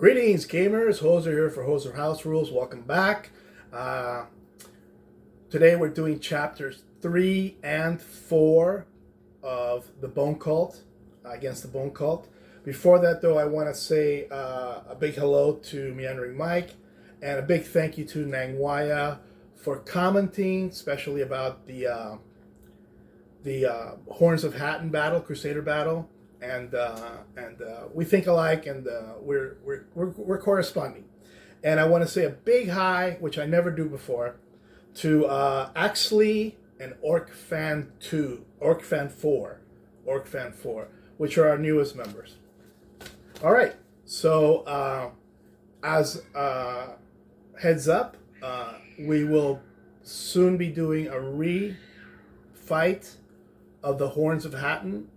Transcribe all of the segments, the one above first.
Greetings, gamers. Hoser here for Hoser House Rules. Welcome back. Today we're doing chapters 3 and 4 of the Bone Cult, against the Bone Cult. Before that, though, I want to say a big hello to Meandering Mike and a big thank you to Nangwaya for commenting, especially about the Horns of Hatton battle, Crusader battle. And we think alike, and we're corresponding. And I want to say a big hi, which I never do before, to Axley and Orcfan4, which are our newest members. All right, so as heads up, we will soon be doing a re-fight of the Horns of Hatton.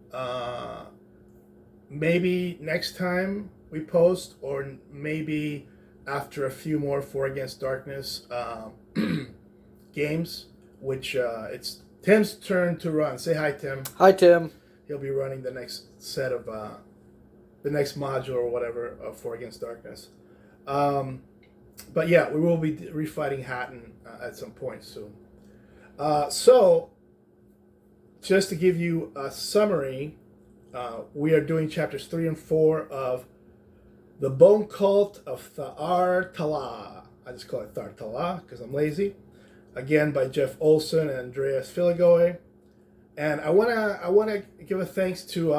Maybe next time we post, or maybe after a few more 4 Against Darkness games, which it's Tim's turn to run. Say hi, Tim. Hi, Tim. He'll be running the next set of the next module or whatever of 4 Against Darkness. But yeah, we will be refighting Hatton at some point soon. So, just to give you a summary, we are doing chapters 3 and 4 of The Bone Cult of Thar Tala. I just call it Thar Tala because I'm lazy. Again, by Jeff Olson and Andreas Filigoy. And I wanna give a thanks to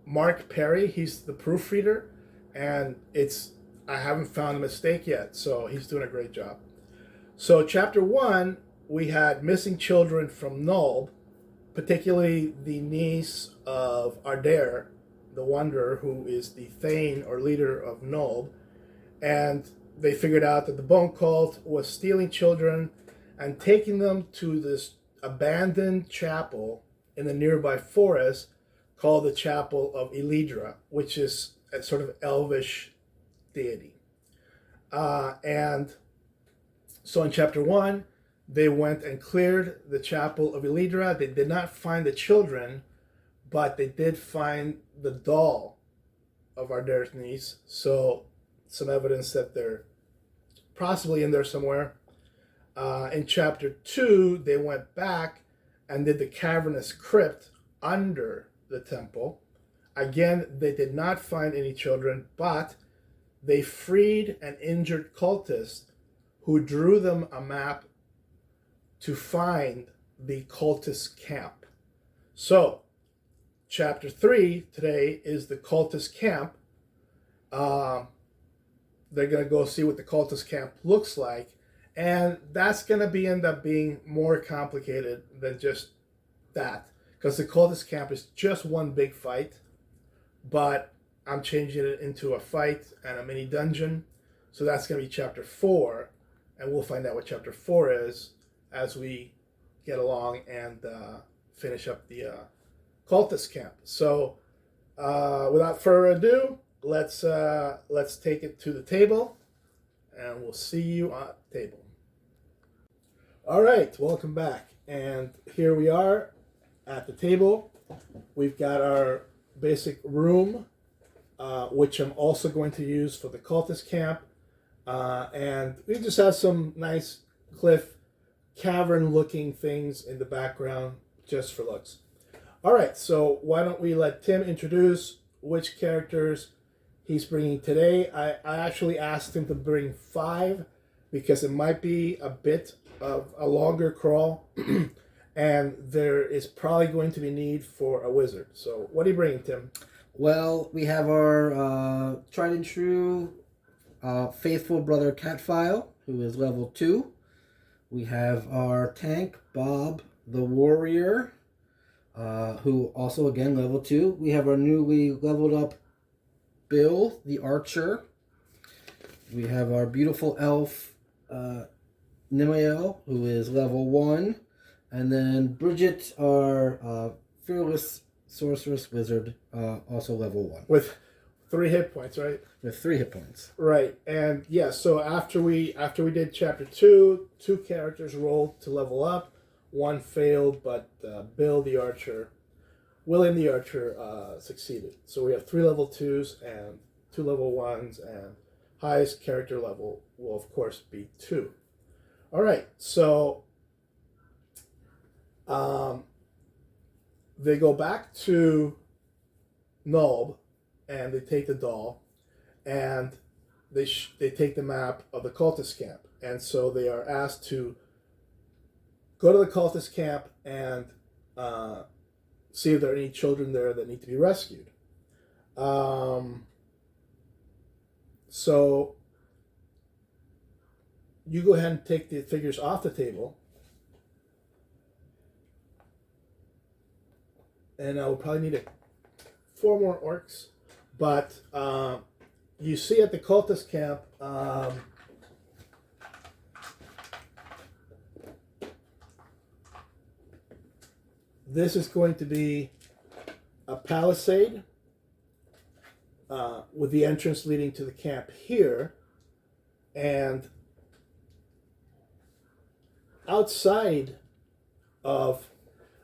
Mark Perry. He's the proofreader, and I haven't found a mistake yet, so he's doing a great job. So chapter 1, we had missing children from Nulb, particularly the niece of Ardare, the Wanderer, who is the Thane or leader of Nulb. And they figured out that the Bone Cult was stealing children and taking them to this abandoned chapel in the nearby forest called the Chapel of Elidra, which is a sort of elvish deity. And so in chapter 1, they went and cleared the Chapel of Elidra. They did not find the children, but they did find the doll of Ardare's niece. So some evidence that they're possibly in there somewhere. In chapter 2, they went back and did the cavernous crypt under the temple. Again, they did not find any children, but they freed an injured cultist who drew them a map to find the Cultist Camp. So, chapter 3 today is the Cultist Camp. They're going to go see what the Cultist Camp looks like, and that's going to end up being more complicated than just that, because the Cultist Camp is just one big fight, but I'm changing it into a fight and a mini dungeon. So that's going to be chapter 4, and we'll find out what chapter 4 is as we get along and finish up the Cultist Camp. So, without further ado, let's take it to the table, and we'll see you on the table. All right, welcome back, and here we are at the table. We've got our basic room, which I'm also going to use for the Cultist Camp, and we just have some nice cliff cavern-looking things in the background just for looks. All right, so why don't we let Tim introduce which characters he's bringing today. I actually asked him to bring 5 because it might be a bit of a longer crawl, and there is probably going to be need for a wizard. So what are you bringing, Tim? Well, we have our tried and true faithful brother Catfile, who is level 2. We have our tank, Bob the Warrior, who also, again, level 2. We have our newly leveled up Bill the Archer. We have our beautiful elf, Nimiel, who is level 1. And then Bridget, our fearless sorceress wizard, also level 1. With 3 hit points, right? With 3 hit points. Right, and yeah, so after we did chapter 2, 2 characters rolled to level up. 1 failed, but William the Archer succeeded. So we have 3 level 2s and 2 level 1s, and highest character level will, of course, be 2. All right, so they go back to Nulb, and they take the doll, and they take the map of the Cultist Camp. And so they are asked to go to the Cultist Camp and see if there are any children there that need to be rescued. So you go ahead and take the figures off the table. And I will probably need 4 more orcs. But you see at the Cultist Camp, this is going to be a palisade with the entrance leading to the camp here. And outside of,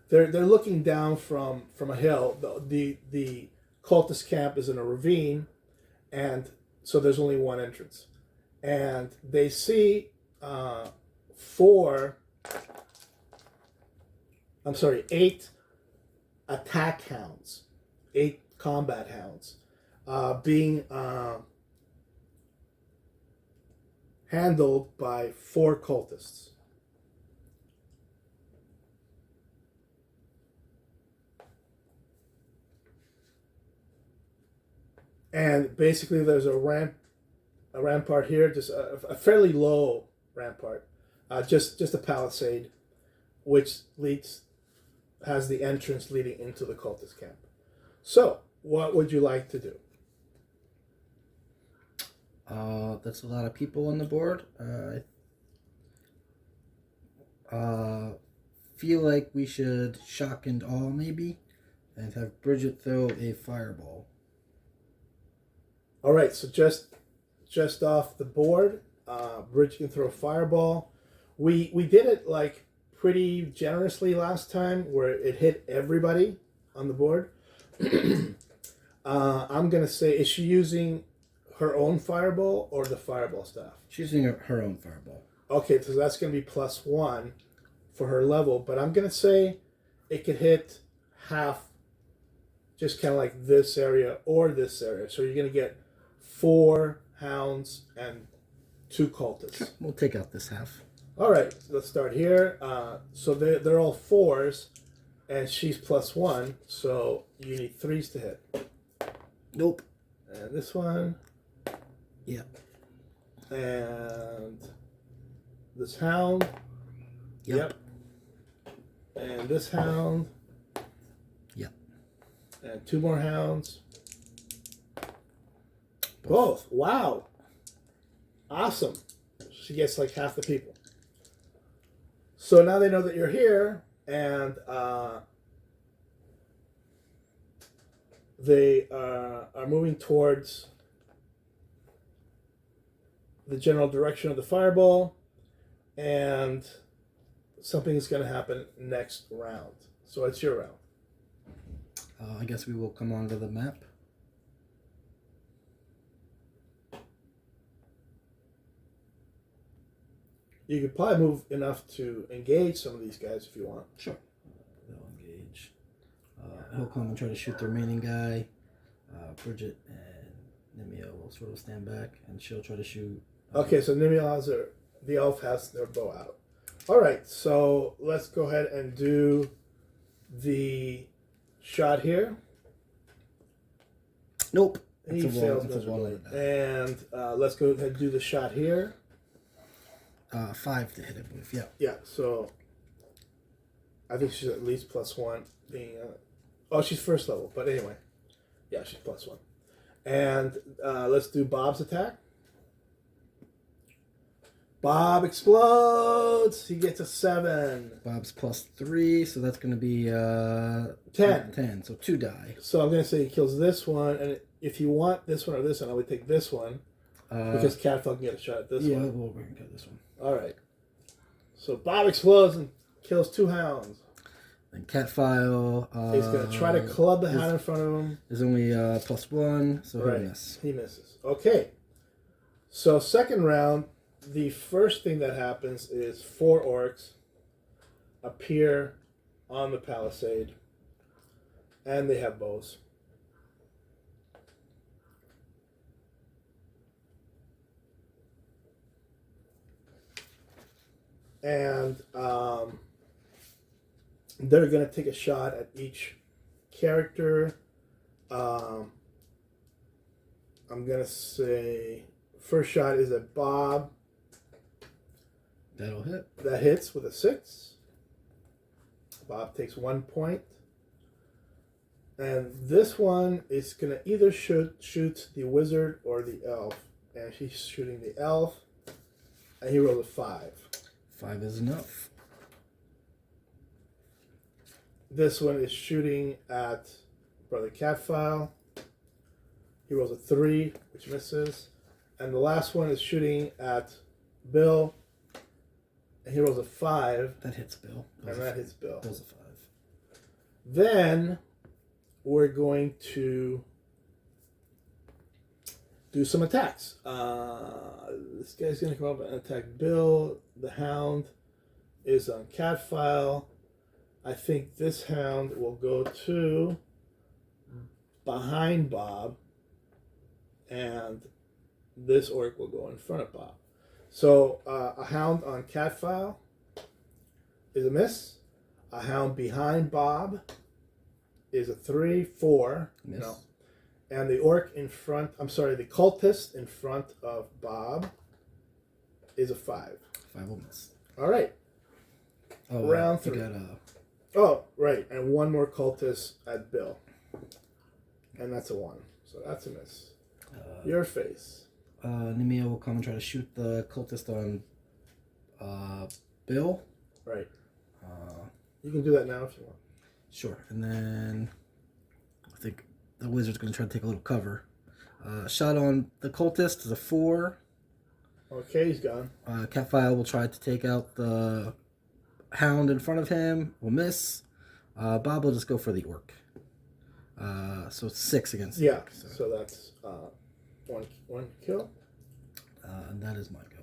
they're looking down from a hill. The Cultist Camp is in a ravine, and so there's only one entrance. And they see 8 attack hounds, 8 combat hounds, being handled by 4 cultists. And basically there's a rampart here, just a fairly low rampart, just a palisade, which has the entrance leading into the Cultist Camp. So, what would you like to do? That's a lot of people on the board. Feel like we should shock and awe maybe, and have Bridget throw a fireball. All right, so just off the board, Bridget can throw a fireball. We did it like pretty generously last time, where it hit everybody on the board. I'm gonna say, is she using her own fireball or the fireball staff? She's using her own fireball. Okay, so that's gonna be +1 for her level, but I'm gonna say it could hit half, just kind of like this area or this area. So you're gonna get 4 hounds and 2 cultists. We'll take out this half. All right, let's start here. So they're all 4s, and she's +1, so you need 3s to hit. Nope. And this one. Yep. And this hound. Yep. And this hound. Yep. And 2 more hounds. Both. Wow. Awesome. She gets like half the people. So now they know that you're here, and they are moving towards the general direction of the fireball, and something is going to happen next round. So it's your round. I guess we will come onto the map. You could probably move enough to engage some of these guys if you want. Sure. They'll engage. He'll come and try to shoot the remaining guy. Bridget and Nimio will sort of stand back, and she'll try to shoot. Okay, so Nimio has the elf has their bow out. All right, so let's go ahead and do the shot here. Nope. He fails miserably. And let's go ahead and do the shot here. 5 to hit it with, yeah. Yeah, so I think she's at least +1 being oh, she's first level, but anyway. Yeah, she's +1. And let's do Bob's attack. Bob explodes. He gets a 7. Bob's +3, so that's going to be 10. 10, so 2 die. So I'm going to say he kills this one, and if you want this one or this one, I would take this one. Because Catfall can get a shot at this one. Yeah, we're going to get this one. All right. So Bob explodes and kills 2 hounds. And Catfile He's going to try to club the hound in front of him. is only +1, so Right. he'll miss. He misses. Okay. So second round, the first thing that happens is 4 orcs appear on the palisade, and they have bows. And they're going to take a shot at each character. I'm going to say first shot is at Bob. That'll hit. That hits with a 6. Bob takes 1 point. And this one is going to either shoot the wizard or the elf. And she's shooting the elf. And he rolls a 5. 5 is enough. This one is shooting at Brother Catfile. He rolls a 3, which misses. And the last one is shooting at Bill. And he rolls a 5. That hits Bill. And that hits Bill. Bill's a 5. Then we're going to do some attacks. This guy's going to come up and attack Bill. The hound is on Catfile. I think this hound will go to behind Bob, and this orc will go in front of Bob. So a hound on Catfile is a miss. A hound behind Bob is a 3, 4. Miss. No. And the orc in front, I'm sorry, the cultist in front of Bob is a 5. 5 will miss. All right. Oh, Round 3. Oh, right. And one more cultist at Bill. And that's a 1. So that's a miss. Your face. Nemea will come and try to shoot the cultist on Bill. Right. You can do that now if you want. Sure. And then I think the wizard's going to try to take a little cover. Shot on the cultist is a 4. Okay, he's gone. Catfile will try to take out the hound in front of him. Will miss. Bob will just go for the orc. So it's 6 against the orc. So that's one kill. And that is my go.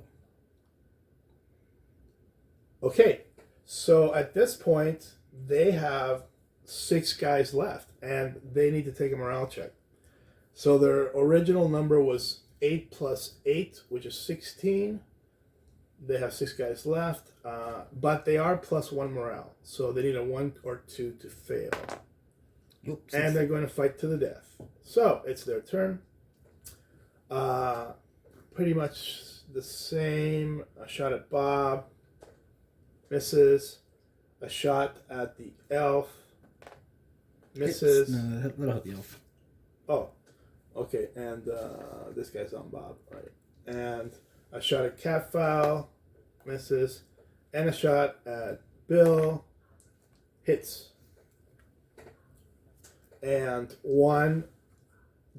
Okay, so at this point, they have 6 guys left, and they need to take a morale check. So their original number was 8 plus 8, which is 16. They have 6 guys left, but they are plus 1 morale. So they need a 1 or 2 to fail. Oops. And they're going to fight to the death. So it's their turn. Pretty much the same. A shot at Bob. Misses. A shot at the elf. Misses. No, that'll hit the elf. Oh, okay. And this guy's on Bob, right? And a shot at Catfile. Misses. And a shot at Bill. Hits. And 1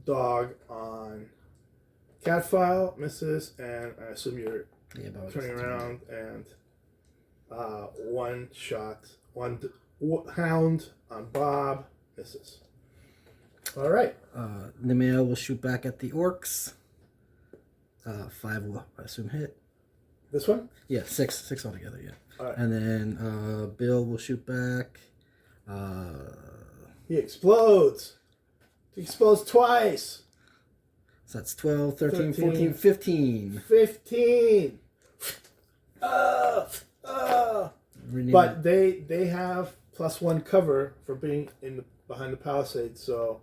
dog on Catfile. Misses. And I assume you're turning around. And 1 shot. 1 hound on Bob. Misses. All right. Nemea will shoot back at the orcs. 5 will, I assume, hit. This one? Yeah, 6 altogether, yeah. All right. And then Bill will shoot back. He explodes. He explodes twice. So that's 12, 13, 13, 14, 15. 15. But they have plus 1 cover for being behind the palisade, so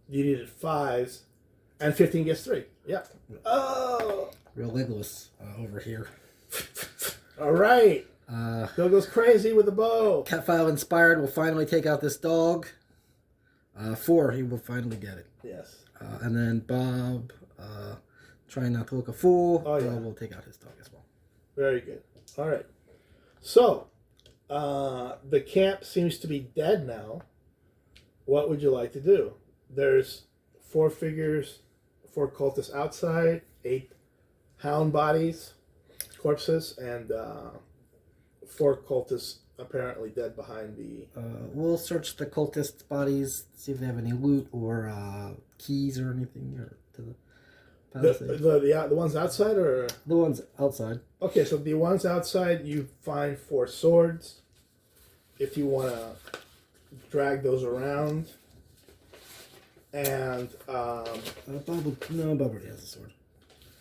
you needed 5s, and 15 gets 3. Yeah. Oh. Real Legolas over here. All right. Bill goes crazy with the bow. Catfile inspired will finally take out this dog. 4, he will finally get it. Yes. And then Bob, trying not to look a fool, will take out his dog as well. Very good. All right. So, the camp seems to be dead now. What would you like to do? There's 4 figures, 4 cultists outside, 8 hound bodies, corpses, and 4 cultists apparently dead behind the. We'll search the cultist bodies, see if they have any loot or keys or anything or to the palisade. The ones outside or The ones outside. okay, so the ones outside you find 4 swords. If you want to drag those around, and Bob already has a sword.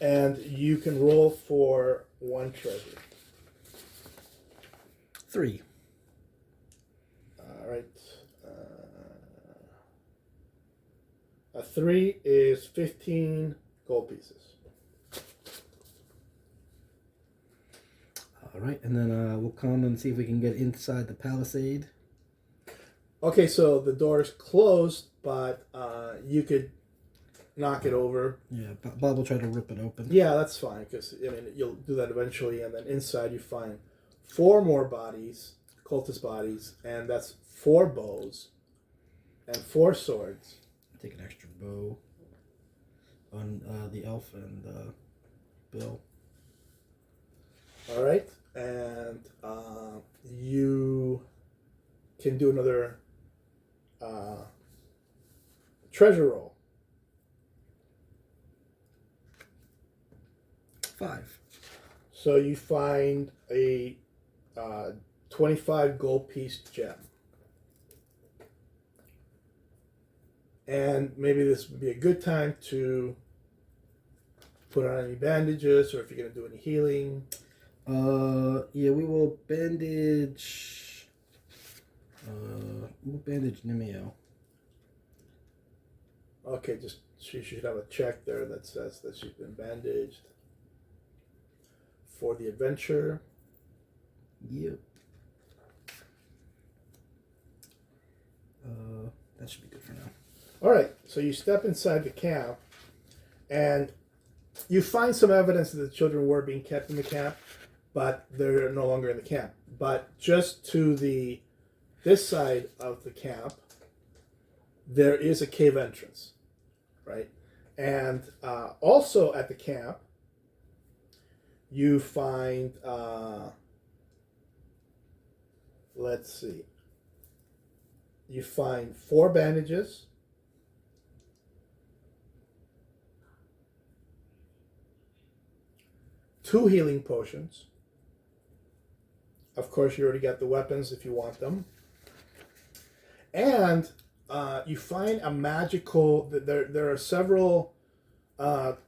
and you can roll for 1 treasure. 3. All right. A 3 is 15 gold pieces. All right, and then we'll come and see if we can get inside the palisade. Okay, so the door is closed, but you could knock it over. Yeah, Bob will try to rip it open. Yeah, that's fine, because I mean you'll do that eventually, and then inside you find 4 more bodies, cultist bodies, and that's 4 bows and 4 swords. Take an extra bow on the elf and Bill. All right, and you can do another treasure roll. 5. So you find a 25 gold piece gem. And maybe this would be a good time to put on any bandages, or if you're going to do any healing. Yeah, we will bandage. We'll bandage Nimio. Okay, just she should have a check there that says that she's been bandaged for the adventure. Yep. That should be good for now. All right, so you step inside the camp, and you find some evidence that the children were being kept in the camp, but they're no longer in the camp. But just to this side of the camp, there is a cave entrance, right? And also at the camp, you find, let's see, you find 4 bandages, 2 healing potions. Of course, you already got the weapons if you want them. And you find a magical, there are several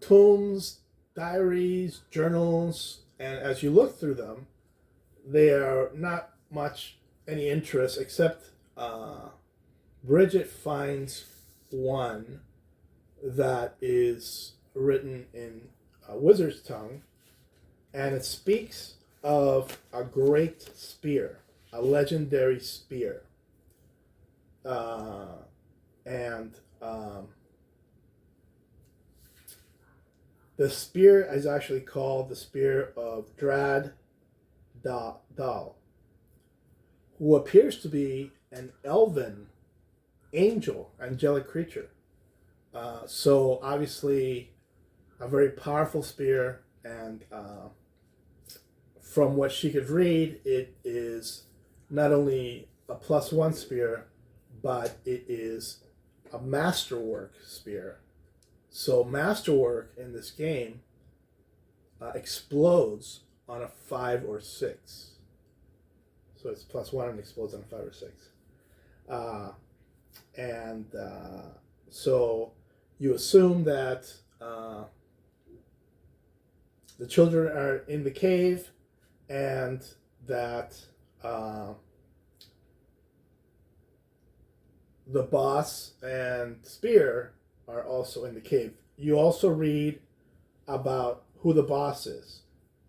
tomes, diaries, journals, and as you look through them, they are not much any interest, except Bridget finds one that is written in a wizard's tongue, and it speaks of a great spear, a legendary spear. The spear is actually called the Spear of Drad Dal, who appears to be an elven angel, angelic creature. So obviously a very powerful spear, and from what she could read, it is not only a +1 spear, but it is a masterwork spear. So masterwork in this game explodes on a 5 or 6. So it's +1 and explodes on a 5 or 6. So you assume that the children are in the cave, and that the boss and Spear are also in the cave. You also read about who the boss is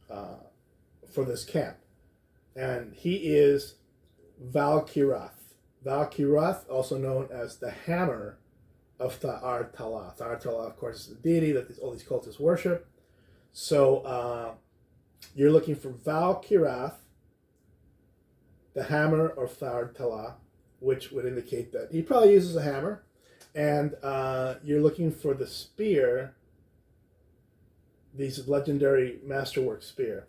for this camp, and he is Valkirath. Valkirath, also known as the Hammer of Tha'ar Talah. Tha'ar Talah, of course, is the deity that all these cultists worship. So you're looking for Valkirath, the Hammer of Tha'ar Talah, which would indicate that he probably uses a hammer. And you're looking for the spear, these legendary masterwork spear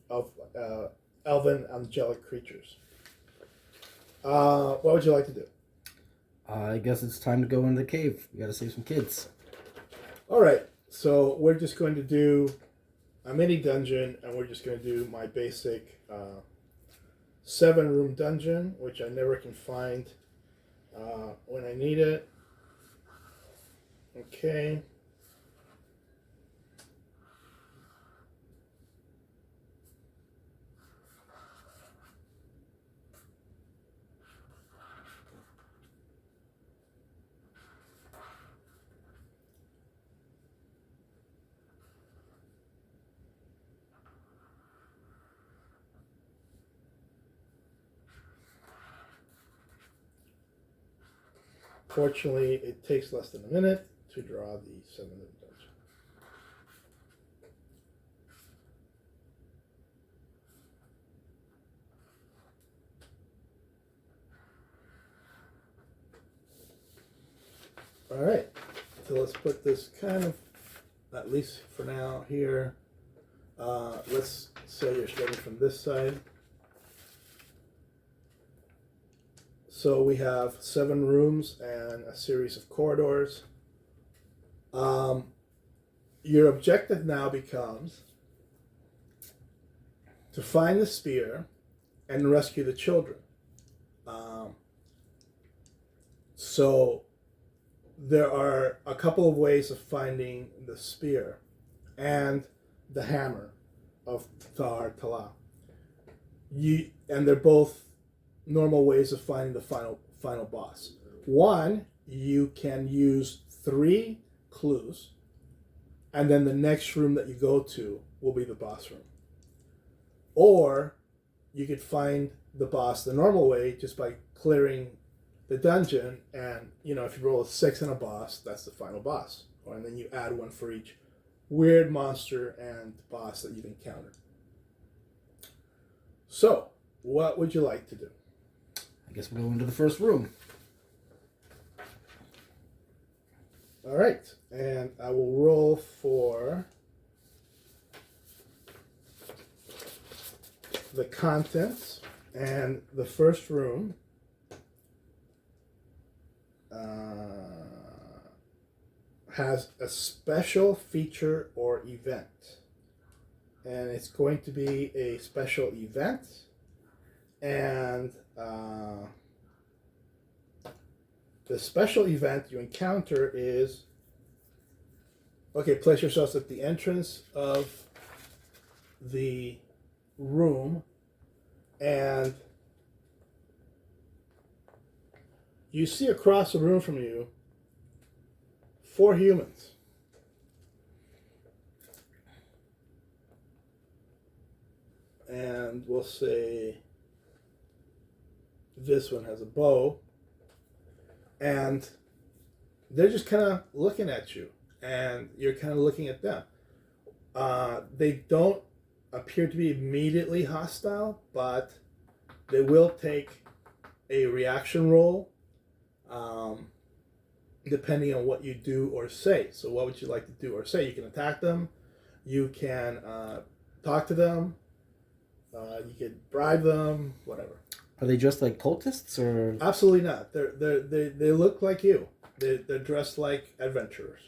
of elven angelic creatures. What would you like to do? I guess it's time to go into the cave. We gotta save some kids. All right, so we're just going to do a mini dungeon, and we're just going to do my basic 7-room dungeon, which I never can find when I need it. Okay. Fortunately, it takes less than a minute to draw the 7-room dungeon. All right, so let's put this kind of, at least for now, here. Let's say you're starting from this side. So we have 7 rooms and a series of corridors. Your objective now becomes to find the spear and rescue the children. So there are a couple of ways of finding the spear and the hammer of Tahar Tala. And they're both normal ways of finding the final boss. One, you can use 3 clues, and then the next room that you go to will be the boss room. Or you could find the boss the normal way just by clearing the dungeon, and if you roll a 6 on a boss, that's the final boss. And then you add 1 for each weird monster and boss that you've encountered. So, what would you like to do? I guess we'll go into the first room. All right, and I will roll for the contents, and the first room has a special feature or event, and it's going to be a special event, and the special event you encounter is, okay, place yourselves at the entrance of the room, and you see across the room from you 4 humans. And we'll say this one has a bow, and they're just kind of looking at you, and you're kind of looking at them. They don't appear to be immediately hostile, but they will take a reaction roll depending on what you do or say. So what would you like to do or say? You can attack them, you can talk to them, you could bribe them, whatever. Are they dressed like cultists, or? Absolutely not. They look like you. They're dressed like adventurers.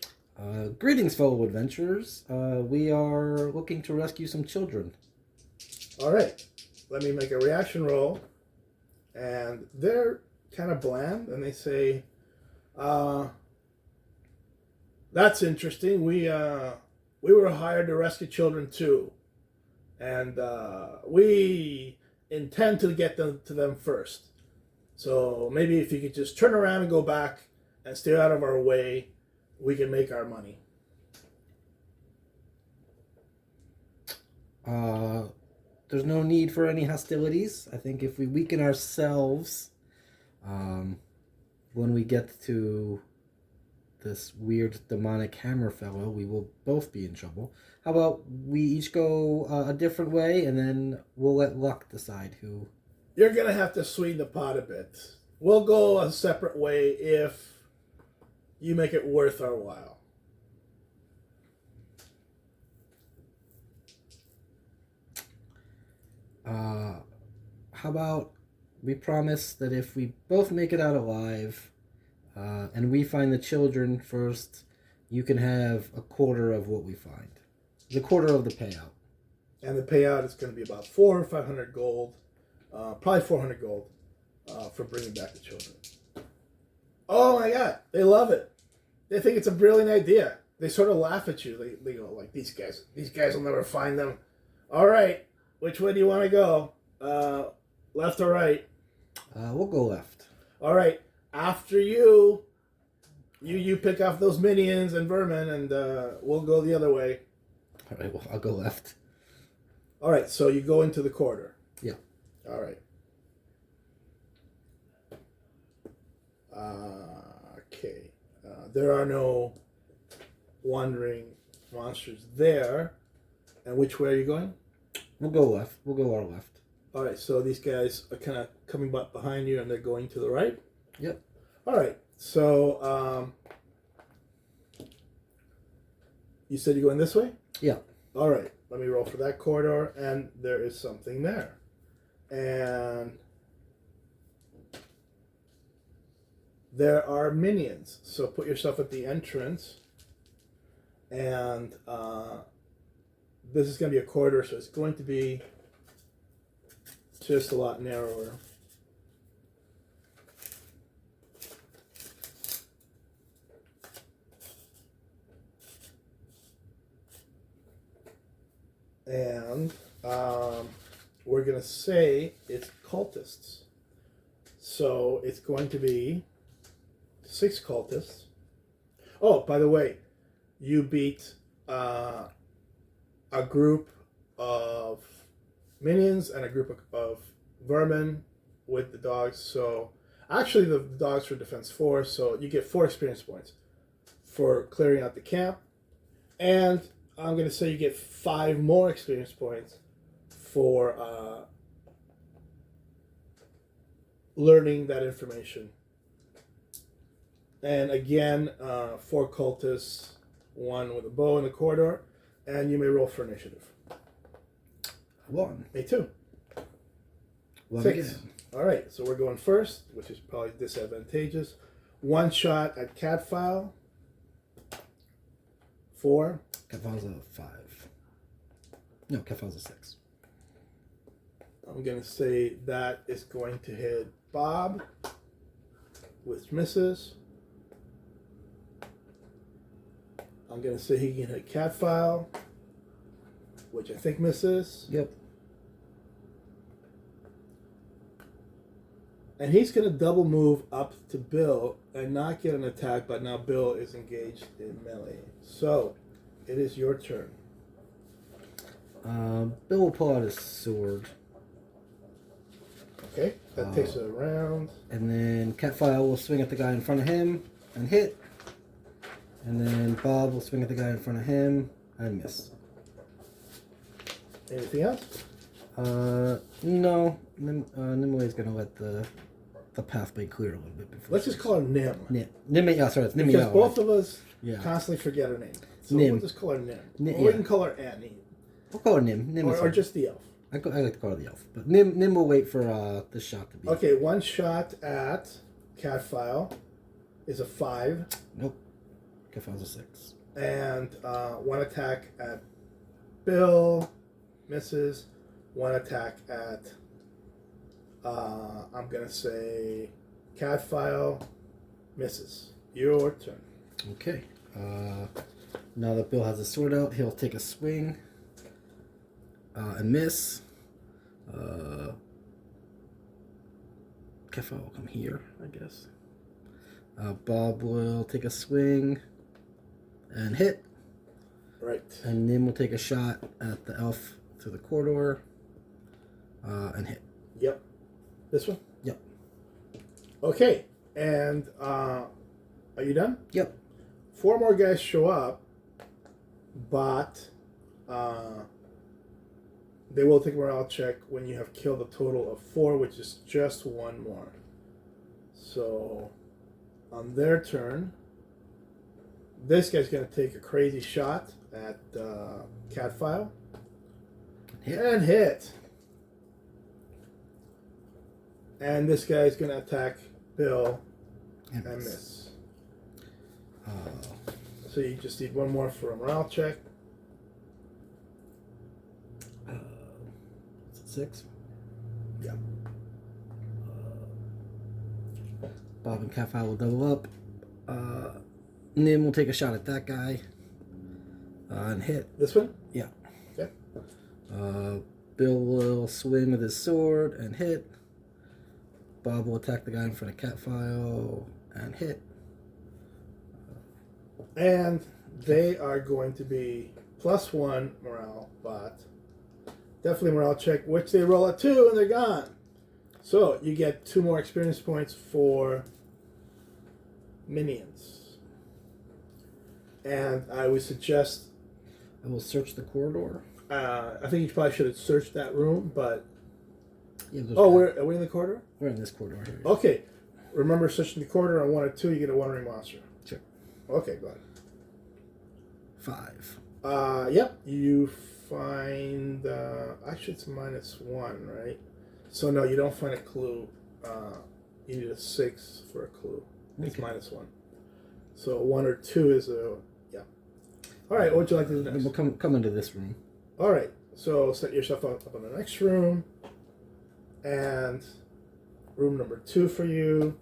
Greetings, fellow adventurers. We are looking to rescue some children. All right. Let me make a reaction roll. And they're kind of bland, and they say, that's interesting. We were hired to rescue children too. And we intend to get them to them first. So maybe if you could just turn around and go back and stay out of our way, we can make our money. There's no need for any hostilities. I think if we weaken ourselves, when we get to this weird demonic hammer fellow, we will both be in trouble. How about we each go a different way, and then we'll let luck decide who. You're going to have to sweeten the pot a bit. We'll go a separate way if you make it worth our while. how about we promise that if we both make it out alive, and we find the children first, you can have a quarter of what we find. The quarter of the payout. And the payout is going to be about 400 or 500 gold, probably 400 gold, for bringing back the children. Oh my God, they love it. They think it's a brilliant idea. They sort of laugh at you. They go like, these guys will never find them. All right, which way do you want to go? Left or right? We'll go left. All right, after you pick off those minions and vermin, and we'll go the other way. All right, well, I'll go left. All right, so you go into the corridor. Yeah. All right. Okay. There are no wandering monsters there. And which way are you going? We'll go left. We'll go our left. All right, so these guys are kind of coming up behind you, and they're going to the right? Yep. All right, so you said you're going this way? Yeah. All right, let me roll for that corridor, and there is something there. And there are minions, so put yourself at the entrance, and this is going to be a corridor, so it's going to be just a lot narrower. And we're going to say it's cultists. So it's going to be 6 cultists. Oh, by the way, you beat a group of minions and a group of vermin with the dogs. So actually the dogs are defense 4, so you get 4 experience points for clearing out the camp. And I'm going to say you get 5 more experience points for learning that information. And again, 4 cultists, 1 with a bow in the corridor, and you may roll for initiative. 1. Me too. 1 6. again. All right, so we're going first, which is probably disadvantageous. 1 shot at Catfile. 4. Catfile's a 5. No, Catfile's a 6. I'm going to say that is going to hit Bob, which misses. I'm going to say he can hit Catfile, which I think misses. Yep. And he's going to double move up to Bill and not get an attack, but now Bill is engaged in melee. So, it is your turn. Bill will pull out his sword. Okay, that takes a round. And then Catfile will swing at the guy in front of him and hit. And then Bob will swing at the guy in front of him and miss. Anything else? No. Nimue is going to let the pathway clear a little bit before. Let's just call her Nim. Nim, yeah, sorry, it's Nim. Because both of us Yeah. constantly forget her name. So Nim. we'll just call her Nim. Nim, Or we yeah. can call her Annie. We'll call her Nim. Nim is Or fine. just the elf. I like to call her the elf. But Nim will wait for this shot to be. Okay, 1 shot at Catfile is a 5. Nope. Catfile's a 6. And 1 attack at Bill misses. 1 attack at I'm gonna say Catfile misses. Your turn. Okay. Now that Bill has his sword out, he'll take a swing and miss. Catfile will come here, I guess. Bob will take a swing and hit. Right. And Nim will take a shot at the elf through the corridor and hit. Yep. This one? Yep. Okay. And are you done? Yep. 4 more guys show up, but they will take a morale check when you have killed a total of 4, which is just 1 more. So on their turn, this guy's going to take a crazy shot at Catfile. Hit. And hit. And this guy's going to attack Bill And and miss. miss. So you just need one more for a morale check. 6. Yeah. Bob and Catfile will double up. Nim will take a shot at that guy and hit. This one? Yeah. Okay. Bill will swing with his sword and hit. Bob will attack the guy in front of Catfile and hit. And they are going to be +1 morale, but definitely morale check, which they roll a 2 and they're gone. So you get 2 more experience points for minions. And I would suggest, I will search the corridor. I think you probably should have searched that room, but... Yeah, Oh, are we in the corridor? we're in this corridor here. Okay. Remember, searching the corridor on 1 or 2, you get a 1-ring monster. Sure. Okay, go ahead. 5. Yep. You find... actually, it's -1, right? So, no, you don't find a clue. You need a 6 for a clue. It's Okay. -1. So, 1 or 2 is a... Yeah. All right, what would you like to do Then next? we'll come into this room. All right. So, set yourself up in the next room. And room number 2 for you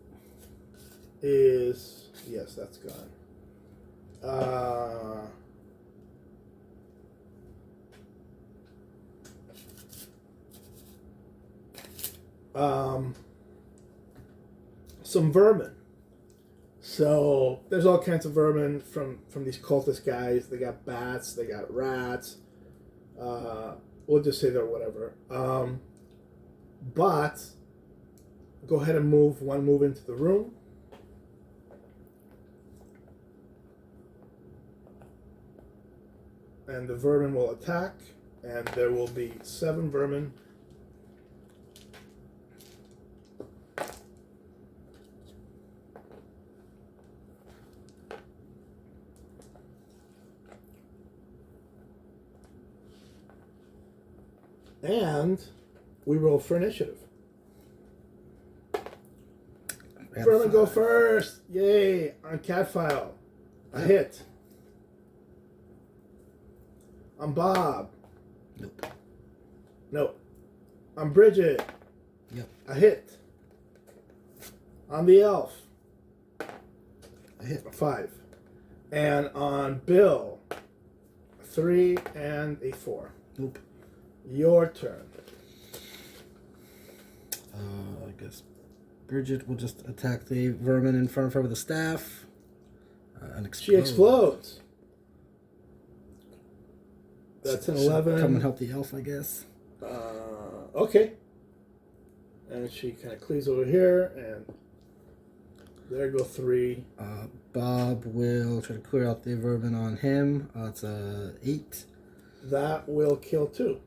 is... Yes, that's gone. Some vermin. So there's all kinds of vermin from these cultist guys. They got bats, they got rats. We'll just say they're whatever. But go ahead and move into the room. And the vermin will attack, and there will be 7 vermin. And we roll for initiative. Vermin go first! Yay! On Catfile. A hit. On Bob. Nope. Nope. On Bridget. Yep. A hit. On the elf. A hit. A 5. And on Bill. A 3 and a 4. Nope. Your turn. I guess Bridget will just attack the vermin in front of her with a staff. And explode. She explodes. That's an She'll 11. Come and help the elf, I guess. Okay. And she kind of cleaves over here, and there go 3. Bob will try to clear out the vermin on him. It's a 8. That will kill 2.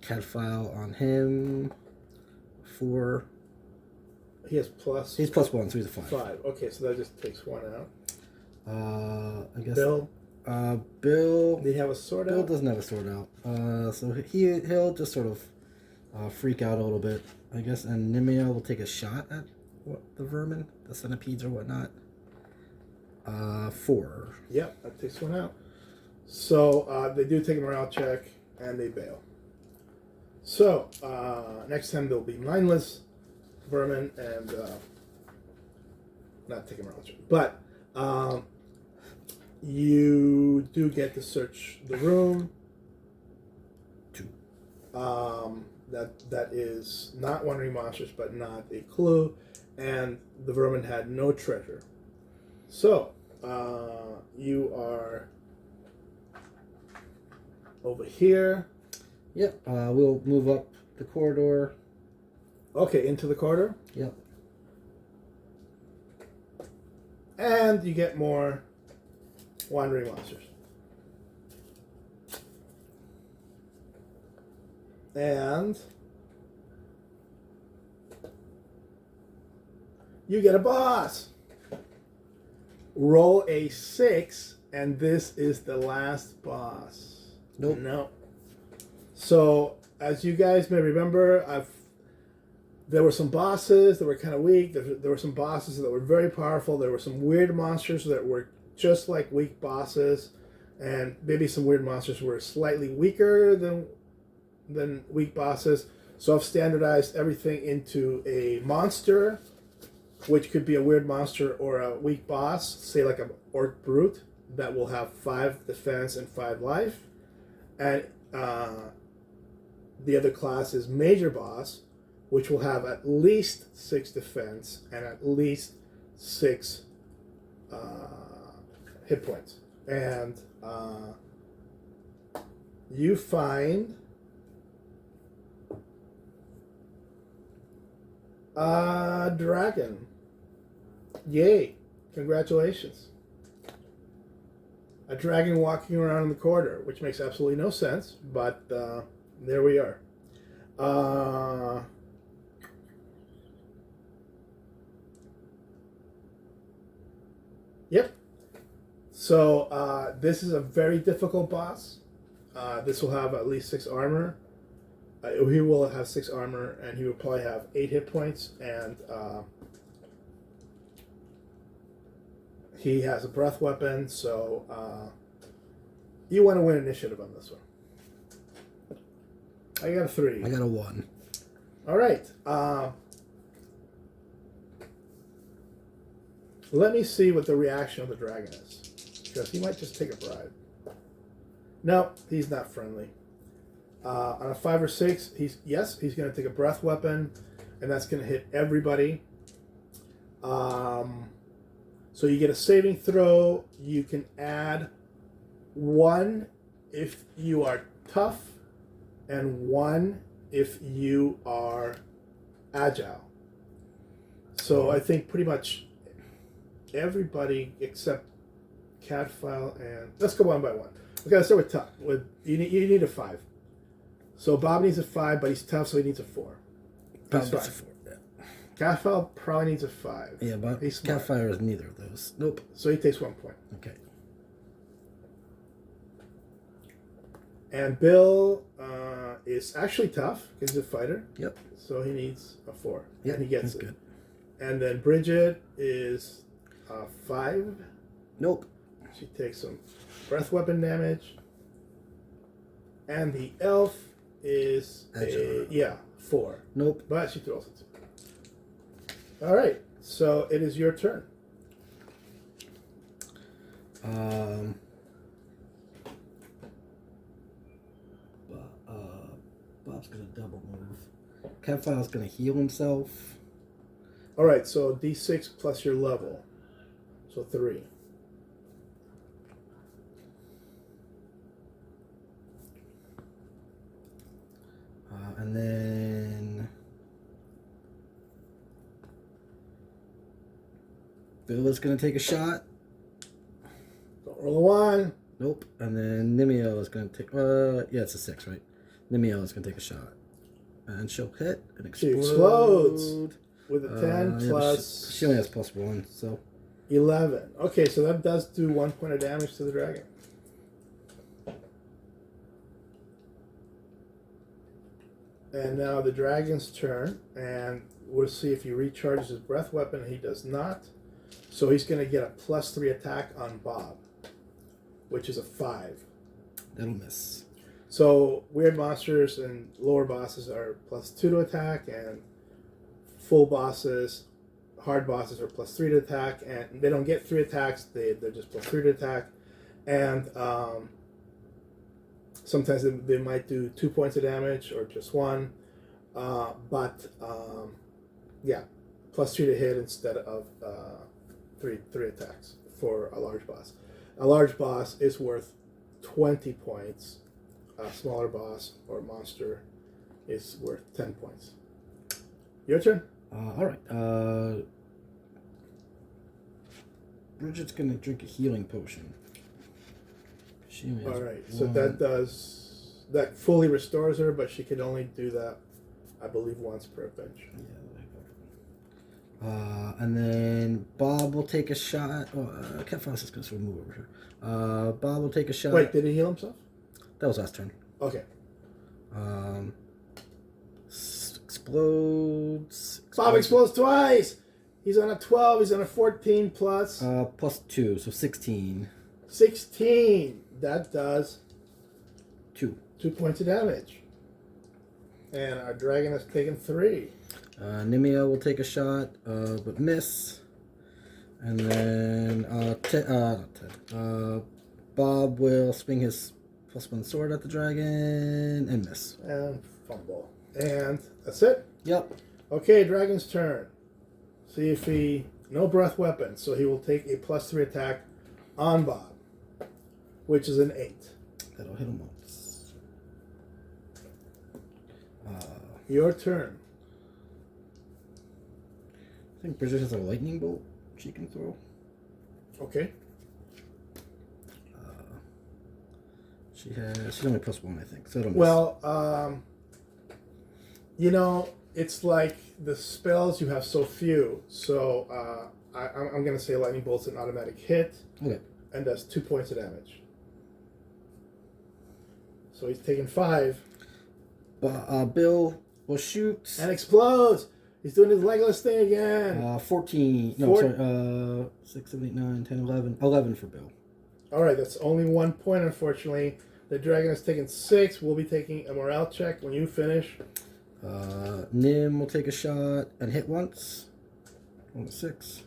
Catfile on him. 4. He has plus. He's +1, so he's a 5. 5. Okay, so that just takes 1 out. I guess. Bill. Bill. Did he have a sword Bill out? doesn't have a sword out. So he'll just sort of freak out a little bit, I guess. And Nimia will take a shot at the vermin, the centipedes or whatnot. 4. Yep, that takes 1 out. So they do take a morale check, and they bail. So next time they'll be mindless vermin and not taking morale check. But you do get to search the room. 2. That is not wandering monsters, but not a clue, and the vermin had no treasure. So you are over here. Yep. We'll move up the corridor. Okay, into the corridor, Yep. and you get more wandering monsters. And you get a boss. Roll a 6, and this is the last boss. Nope. No. So, as you guys may remember, there were some bosses that were kind of weak. There were some bosses that were very powerful. There were some weird monsters that were just like weak bosses, and maybe some weird monsters were slightly weaker than weak bosses. So I've standardized everything into a monster, which could be a weird monster or a weak boss, say like an orc brute that will have 5 defense and 5 life, and the other class is major boss, which will have at least 6 defense and at least 6 hit points. And you find a dragon. Yay! Congratulations. A dragon walking around in the corridor, which makes absolutely no sense, but there we are. Yep. So this is a very difficult boss. This will have at least 6 armor. He will have 6 armor, and he will probably have 8 hit points, and he has a breath weapon, so you want to win initiative on this one. I got a 3. I got a 1. All right. Let me see what the reaction of the dragon is, because he might just take a bribe. No, he's not friendly. On a 5 or 6, he's going to take a breath weapon, and that's going to hit everybody. So you get a saving throw. You can add 1 if you are tough, and 1 if you are agile. So I think pretty much everybody except Catfile and let's go one by one. Okay, let's start with tough. You need a 5. So Bob needs a 5, but he's tough, so he needs a 4. Bob needs a 4. Yeah. Catfile probably needs a 5. Yeah, but Catfire is neither of those. Nope. So he takes 1 point. Okay. And Bill is actually tough because he's a fighter. Yep. So he needs a 4. Yeah, and he gets that's it. Good. And then Bridget is 5. Nope. She takes some breath weapon damage. And the elf is 4. Nope. But she throws it. All right. So it is your turn. Bob's gonna double move. Catfile's gonna heal himself. All right. So D6 plus your level. So 3. And then Bill is going to take a shot. Don't roll a 1. Nope. And then Nimio is going to take... yeah, it's a 6, right? Nimio is going to take a shot. And she'll hit and explode. She explodes with a 10 plus... She only has +1, so... 11. Okay, so that does do 1 point of damage to the dragon. And now the dragon's turn, and we'll see if he recharges his breath weapon. He does not. So he's going to get a +3 attack on Bob, which is a 5. That'll miss. So weird monsters and lower bosses are +2 to attack, and full bosses, hard bosses are +3 to attack, and they don't get 3 attacks. They're just +3 to attack. And sometimes they might do 2 points of damage or just 1. Yeah, +3 to hit instead of 3 attacks for a large boss. A large boss is worth 20 points. A smaller boss or monster is worth 10 points. Your turn. All right. Bridget's going to drink a healing potion. All right, so that fully restores her, but she can only do that, I believe, once per adventure. Yeah. And then Bob will take a shot. Oh, Catfile's just going to move over here. Bob will take a shot. Wait, did he heal himself? That was last turn. Okay. explodes. Bob explodes twice. He's on a 12. He's on a 14 plus. Plus 2, so 16. 16. That does 2. 2 points of damage. And our dragon has taken 3. Nimia will take a shot, but miss. And then Bob will swing his +1 sword at the dragon and miss. And fumble. And that's it? Yep. Okay, dragon's turn. See if he... No breath weapon, so he will take a +3 attack on Bob, which is an 8. That'll hit him once. Your turn. I think Bridget has a lightning bolt she can throw. Okay. She's only +1, I think. So it'll miss. Well, you know, it's like the spells you have so few. So I'm going to say lightning bolt's an automatic hit. Okay. And does 2 points of damage. So he's taking 5. Bill will shoot. And explodes. He's doing his Legolas thing again. 14. No, sorry. 6, 7, 8, 9, 10, 11. 11 for Bill. All right, that's only 1 point, unfortunately. The dragon has taken 6. We'll be taking a morale check when you finish. Nim will take a shot and hit once. On 6.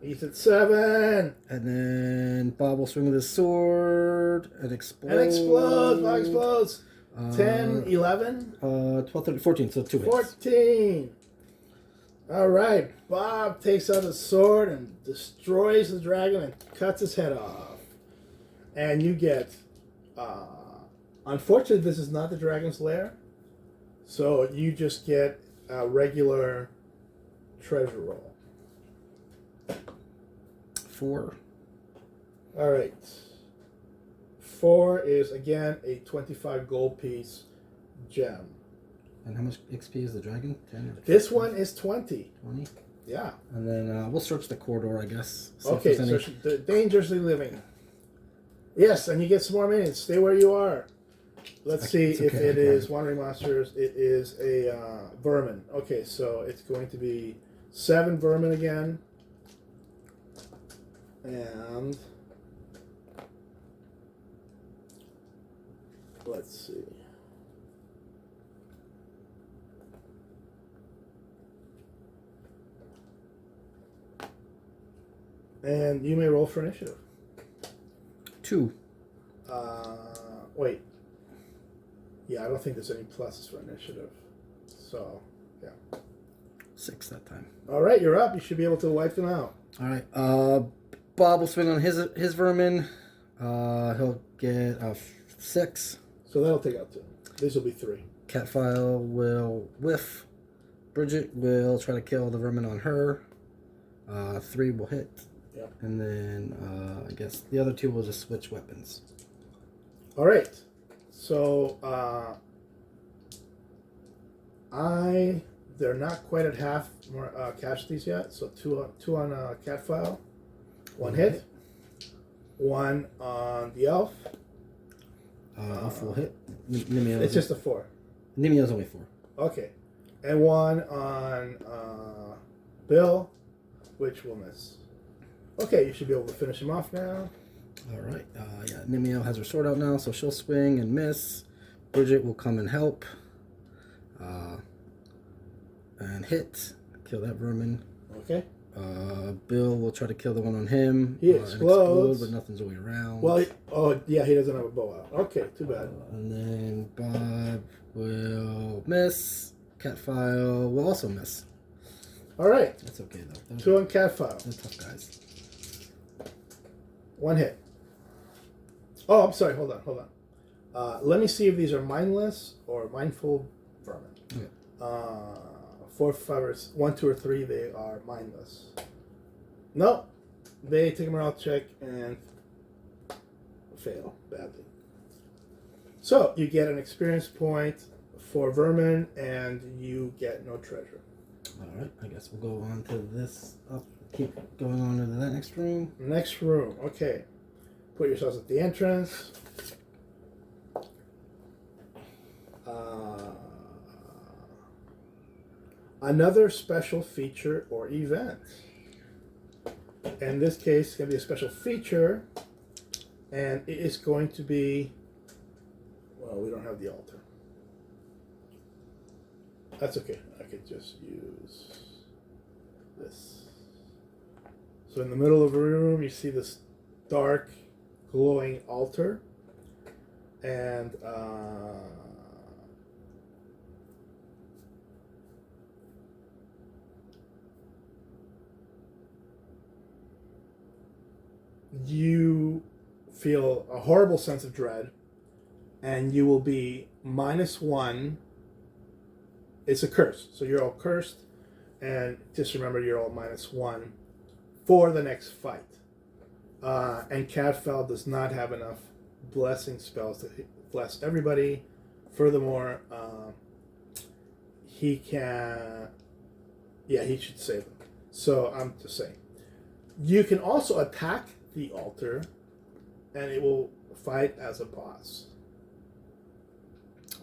He's at 7. And then Bob will swing with his sword and explode. And explodes. Bob explodes. 10, 11? 12, 13, 14, so 2 hits. 14. All right. Bob takes out his sword and destroys the dragon and cuts his head off. And you get... unfortunately, this is not the dragon's lair. So you just get a regular treasure roll. 4. All right. 4 is, again, a 25 gold piece gem. And how much XP is the dragon? 10? This one is 20. 20? Yeah. And then we'll search the corridor, I guess. Okay, so the dangerously living. Yes, and you get some more minions. Stay where you are. Let's see if it is wandering monsters. It is a vermin. Okay, so it's going to be 7 vermin again. And let's see. And you may roll for initiative. 2. Wait. Yeah, I don't think there's any pluses for initiative. So, yeah. 6 that time. All right, you're up. You should be able to wipe them out. All right. Bob will swing on his vermin. He'll get 6. So that'll take out 2. These will be 3. Catfile will whiff. Bridget will try to kill the vermin on her. 3 will hit. Yep. And then I guess the other 2 will just switch weapons. All right. So they're not quite at half more casualties yet. So 2 on Catfile, 1 hit, 1 on the elf. Elf will hit. It's just a 4. Nimia's only 4. Okay, and 1 on Bill, which will miss. Okay, you should be able to finish him off now. All right. Yeah, Nimio has her sword out now, so she'll swing and miss. Bridget will come and help. And hit. Kill that vermin. Okay. Bill will try to kill the one on him. He explodes. But nothing's really around. Well, he doesn't have a bow out. Okay, too bad. And then Bob will miss. Catfile will also miss. All right. That's okay, though. 2 on Catfile. They're tough guys. 1 hit. Oh, I'm sorry. Hold on. Let me see if these are mindless or mindful vermin. Okay. 4, 5, 1, 2, or 3, they are mindless. No, they take a morale check and fail badly. So you get an experience point for vermin, and you get no treasure. All right. I guess we'll go on to this. Keep going on to that next room. Next room. Okay. Put yourselves at the entrance. another special feature or event. In this case, it's going to be a special feature, and it is going to be, well, we don't have the altar. That's okay. I could just use this. So in the middle of the room, you see this dark, glowing altar, and you feel a horrible sense of dread, and you will be -1. It's a curse, so you're all cursed, and just remember you're all -1 for the next fight. And Cadfael does not have enough blessing spells to bless everybody. Furthermore, he can, yeah, he should save them. So I'm just saying. You can also attack the altar, and it will fight as a boss.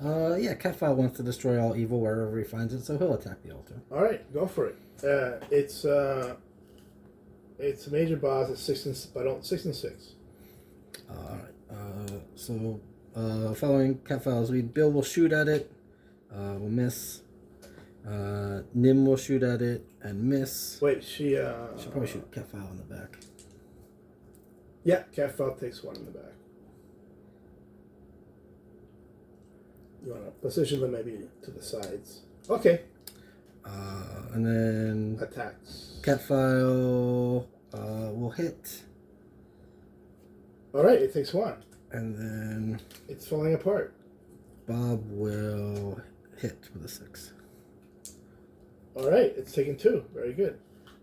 Yeah, Catfile wants to destroy all evil wherever he finds it, so he'll attack the altar. All right, go for it. It's a major boss at 6 and 6. All right. Following Catfile's lead, Bill will shoot at it. Will miss. Nim will shoot at it and miss. Wait, She'll probably shoot Catfile in the back. Yeah, Catfile takes 1 in the back. You want to position them maybe to the sides. Okay. And then Attacks. Catfile will hit. All right, it takes 1. And then It's falling apart. Bob will hit with a 6. All right, it's taken 2. Very good.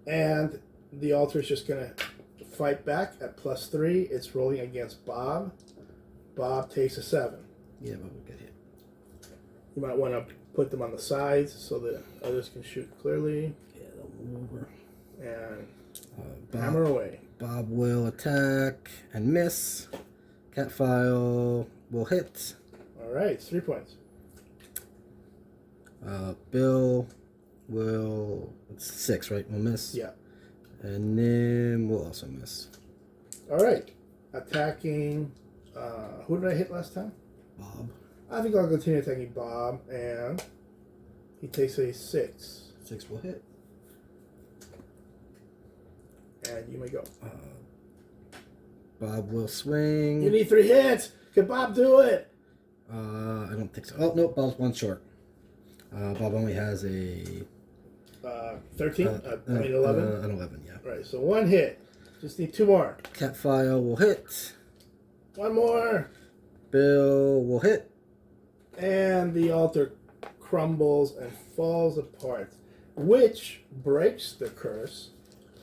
And the altar is just going to fight back at +3. It's rolling against Bob. Bob takes a 7. Yeah, Bob will get hit. You might want to put them on the sides so that others can shoot clearly. Yeah, they'll move over. And Bob hammer away. will attack and miss. Catfile will hit. All right, it's 3 points. Bill will... It's 6, right? Will miss. Yeah. And Nim will also miss. All right, attacking. Who did I hit last time? Bob. I think I'll continue attacking Bob, and he takes a 6. 6 will hit. And you may go. Bob will swing. You need 3 hits. Can Bob do it? I don't think so. Oh, no, Bob's 1 short. Bob only has a... 13? 11? An 11, yeah. Right, so 1 hit. Just need 2 more. Catfile will hit. 1 more. Bill will hit. And the altar crumbles and falls apart, which breaks the curse,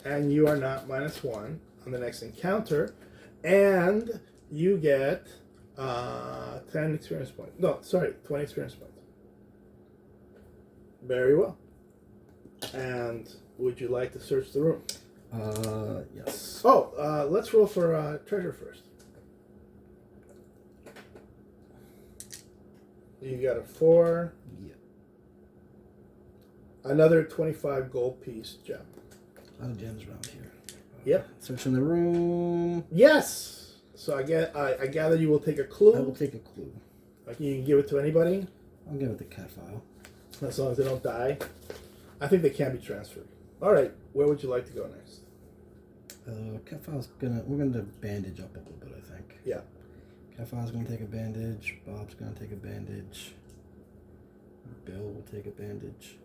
and you are not -1 on the next encounter, and you get 10 experience points. No, sorry, 20 experience points. Very well. And would you like to search the room? Yes. Oh, let's roll for treasure first. You got a 4. Yeah. Another 25 gold piece gem. A lot of gems around here. Yep. Searching the room. Yes. So I gather you will take a clue. I will take a clue. Like you can give it to anybody, I'll give it to Catfile. as long as they don't die. I think they can be transferred. All right. Where would you like to go next? Catfile's we're gonna bandage up a little bit, I think. Yeah. Catfile's gonna take a bandage. Bob's gonna take a bandage. Bill will take a bandage.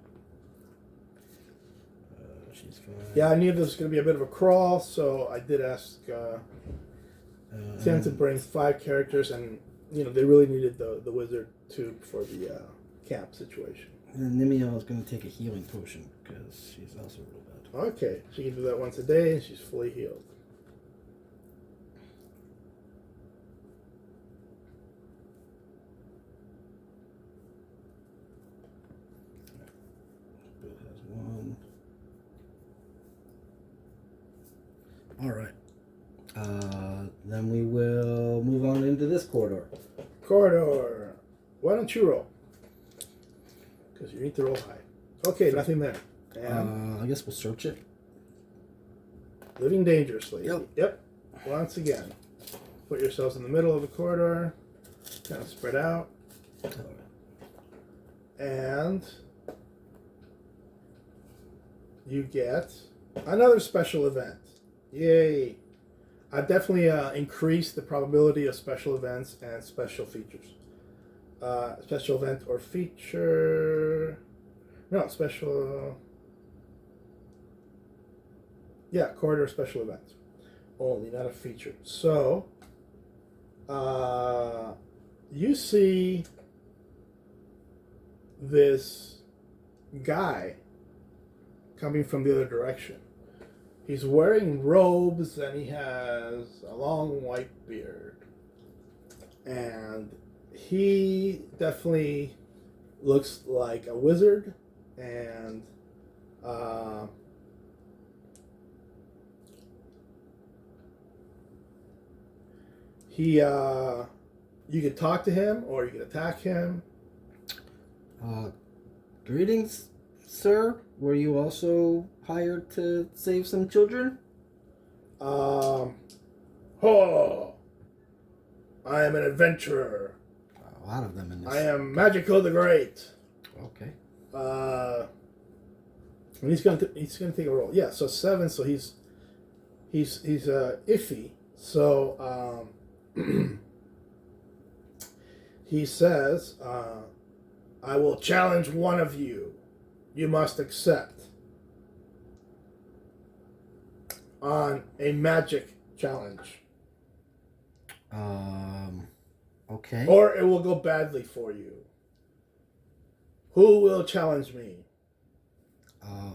She's fine. Yeah, I knew this was going to be a bit of a crawl, so I did ask Tim to bring 5 characters, and they really needed the wizard too for the camp situation. And Nimio is going to take a healing potion because she's also real bad. Okay, she can do that once a day, and she's fully healed. Bill has 1. All right. Then we will move on into this corridor. Corridor. Why don't you roll? Because you need to roll high. Okay, nothing there. And I guess we'll search it. living dangerously. Yep. Yep. Once again, put yourselves in the middle of the corridor, kind of spread out, and you get another special event. Yay! I've definitely increased the probability of special events and special features. Special event or feature. No, special. Yeah, corridor special event. Only, not a feature. So, you see this guy coming from the other direction. He's wearing robes and he has a long white beard. And he definitely looks like a wizard. And you could talk to him or you could attack him. Greetings, sir. Were you also hired to save some children? Oh, I am an adventurer. A lot of them in this. I am Magical the Great. Okay. And he's gonna take a roll. Yeah, so 7. So he's iffy. So he says, "I will challenge one of you. You must accept on a magic challenge, Okay. or it will go badly for you. Who will challenge me?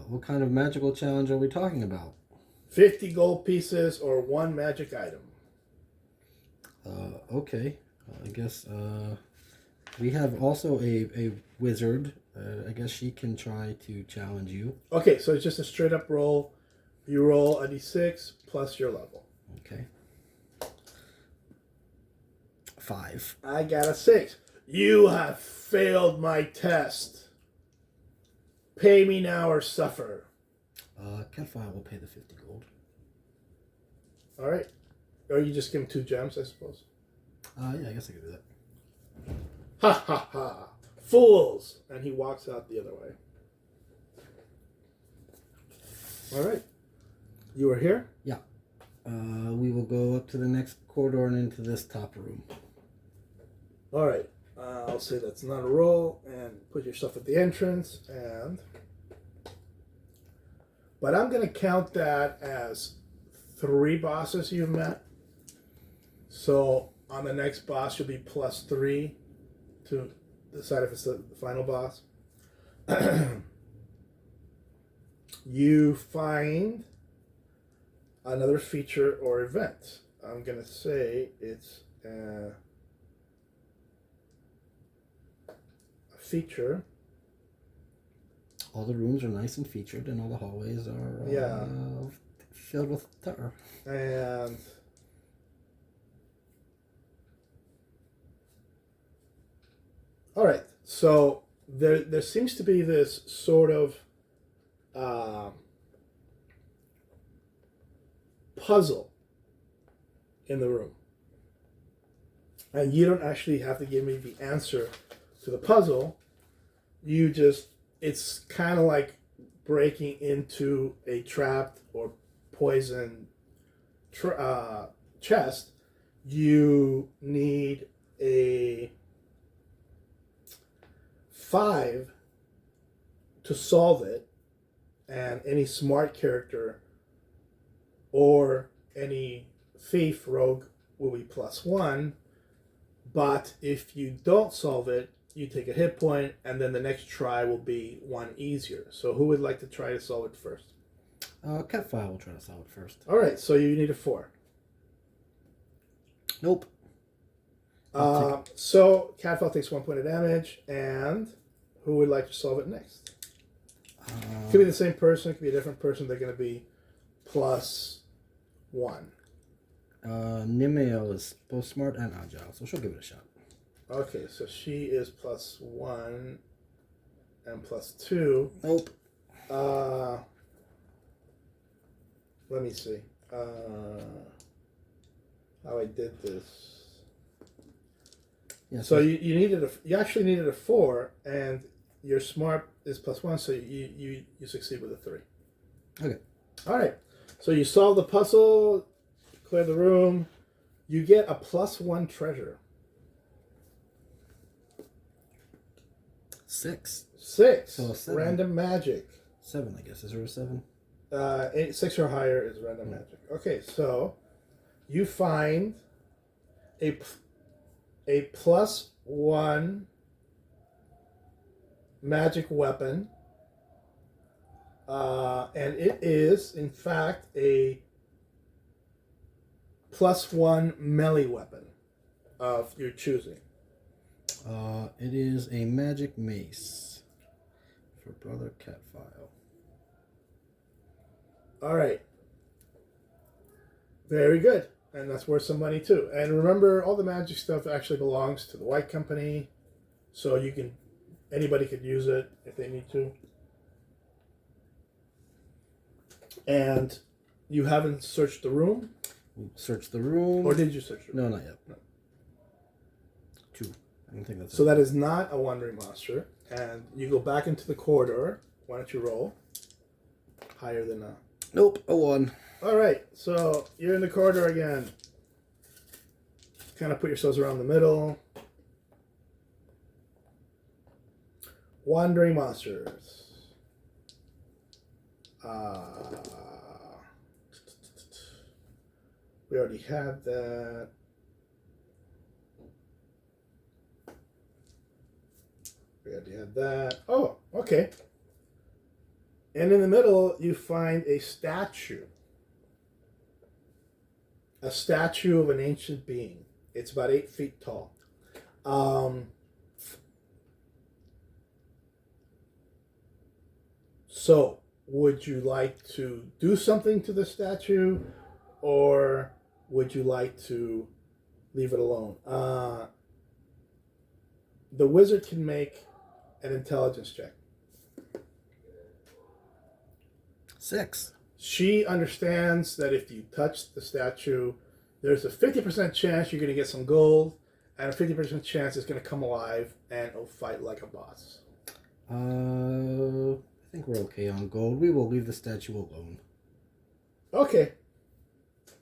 What kind of magical challenge are we talking about? 50 gold pieces or 1 magic item." Okay. I guess we have also a wizard. I guess she can try to challenge you. Okay, so it's just a straight up roll. You roll a d6 plus your level. Okay. 5. I got a 6. You have failed my test. Pay me now or suffer. Catfire will pay the 50 gold. All right. Or you just give him 2 gems, I suppose. Yeah, I guess I could do that. Ha ha ha. Fools! And he walks out the other way. All right. You are here? Yeah. We will go up to the next corridor and into this top room. All right. I'll say that's not a roll and put your stuff at the entrance. But I'm going to count that as 3 bosses you've met. So on the next boss, you'll be +3 to decide if it's the final boss. You find another feature or event. I'm going to say it's a feature. All the rooms are nice and featured, and all the hallways are filled with terror. And all right, so there seems to be this sort of puzzle in the room, and you don't actually have to give me the answer to the puzzle. You just, it's kind of like breaking into a trapped or poisoned chest. You need a 5 to solve it, and any smart character or any thief rogue will be +1. But if you don't solve it, you take a hit point, and then the next try will be 1 easier. So who would like to try to solve it first? Catfire will try to solve it first. All right, so you need a 4. Nope. So Catfall takes 1 point of damage, and who would like to solve it next? Could be the same person, could be a different person. They're going to be +1. Nimeo is both smart and agile, so she'll give it a shot. Okay, so she is +1, and +2. Nope. Let me see how I did this. Yeah, So you actually needed a 4, and your smart is +1, so you succeed with a 3. Okay. All right. So you solve the puzzle, clear the room. You get a +1 treasure. 6. 6. So a 7. Random magic. 7, I guess. Is there a 7? 6 or higher is random magic. Okay, so you find a +1 magic weapon, and it is in fact a +1 melee weapon of your choosing. It is a magic mace for Brother Catfile. All right. Very good. And that's worth some money too. And remember, all the magic stuff actually belongs to the White Company, so anybody could use it if they need to. And you haven't searched the room? Search the room. Or did you search the room? No, not yet. No. 2. I don't think that's So that is not a wandering monster. And you go back into the corridor. Why don't you roll? Higher than a... Nope, a 1. All right, so you're in the corridor again. Kind of put yourselves around the middle. Wandering monsters. We already had that. We already had that. Oh, okay. And in the middle, you find a statue. A statue of an ancient being. It's about 8 feet tall. So, would you like to do something to the statue, or would you like to leave it alone? The wizard can make an intelligence check. 6. She understands that if you touch the statue, there's a 50% chance you're going to get some gold, and a 50% chance it's going to come alive and it'll fight like a boss. I think we're okay on gold. We will leave the statue alone. Okay.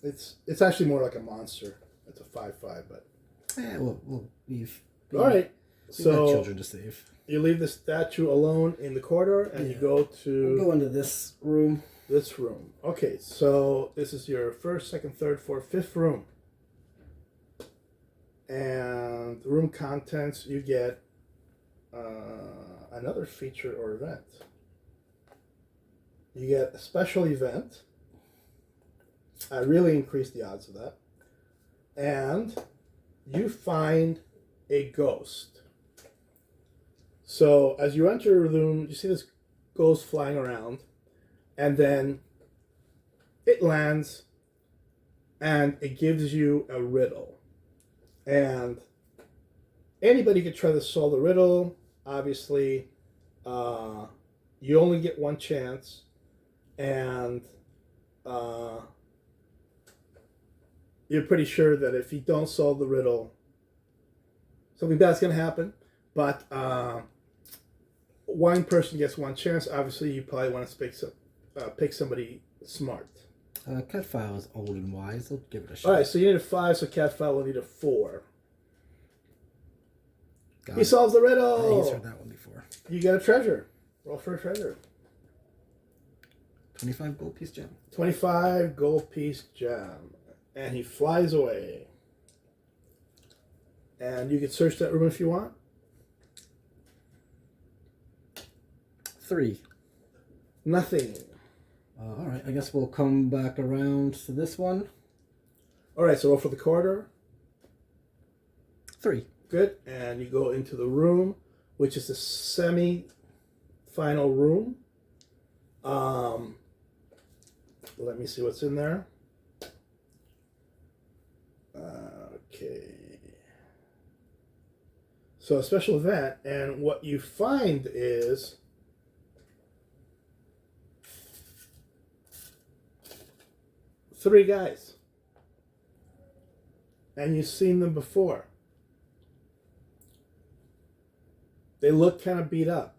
It's actually more like a monster. It's a 5/5, but... Yeah, we'll leave. All right. We've got So children to save. you leave the statue alone in the corridor, and you go to... We'll go into this room. This room. Okay, so this is your first, second, third, fourth, fifth room. And the room contents, you get another feature or event. You get a special event. I really increased the odds of that. And you find a ghost. So as you enter a room, you see this ghost flying around. And then it lands and it gives you a riddle. And anybody could try to solve the riddle. Obviously, you only get one chance. And you're pretty sure that if you don't solve the riddle, something bad's going to happen. But one person gets one chance. Obviously, you probably want to pick somebody smart. Catfile is old and wise. Let's give it a shot. All right, so you need a 5, so Catfile will need a 4. He solves the riddle. He's heard that one before. You get a treasure. Roll for a treasure. 25 gold piece gem. 25 gold piece gem. And he flies away. And you can search that room if you want. 3. Nothing. All right, I guess we'll come back around to this one. All right, so roll for the corridor. 3. Good. And you go into the room, which is the semi-final room. Let me see what's in there. Okay. So a special event, and what you find is three guys. And you've seen them before. They look kind of beat up.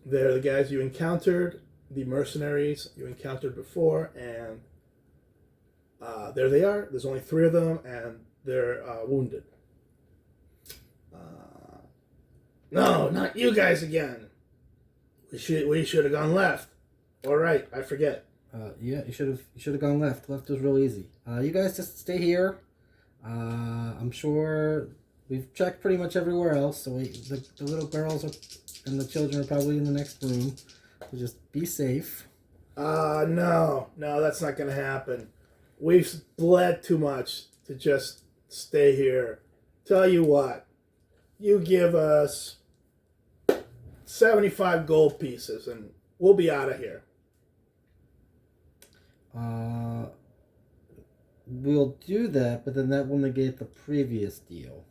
They're the guys you encountered, the mercenaries you encountered before, and there they are. There's only three of them, and they're wounded. No, not you guys again. We should have gone left. All right, I forget. Yeah, you should have gone left. Left was real easy. You guys just stay here. I'm sure we've checked pretty much everywhere else. So the little girls and the children are probably in the next room. So just be safe. No, that's not gonna happen. We've bled too much to just stay here. Tell you what, you give us 75 gold pieces and we'll be out of here. We'll do that, but then that will negate the previous deal.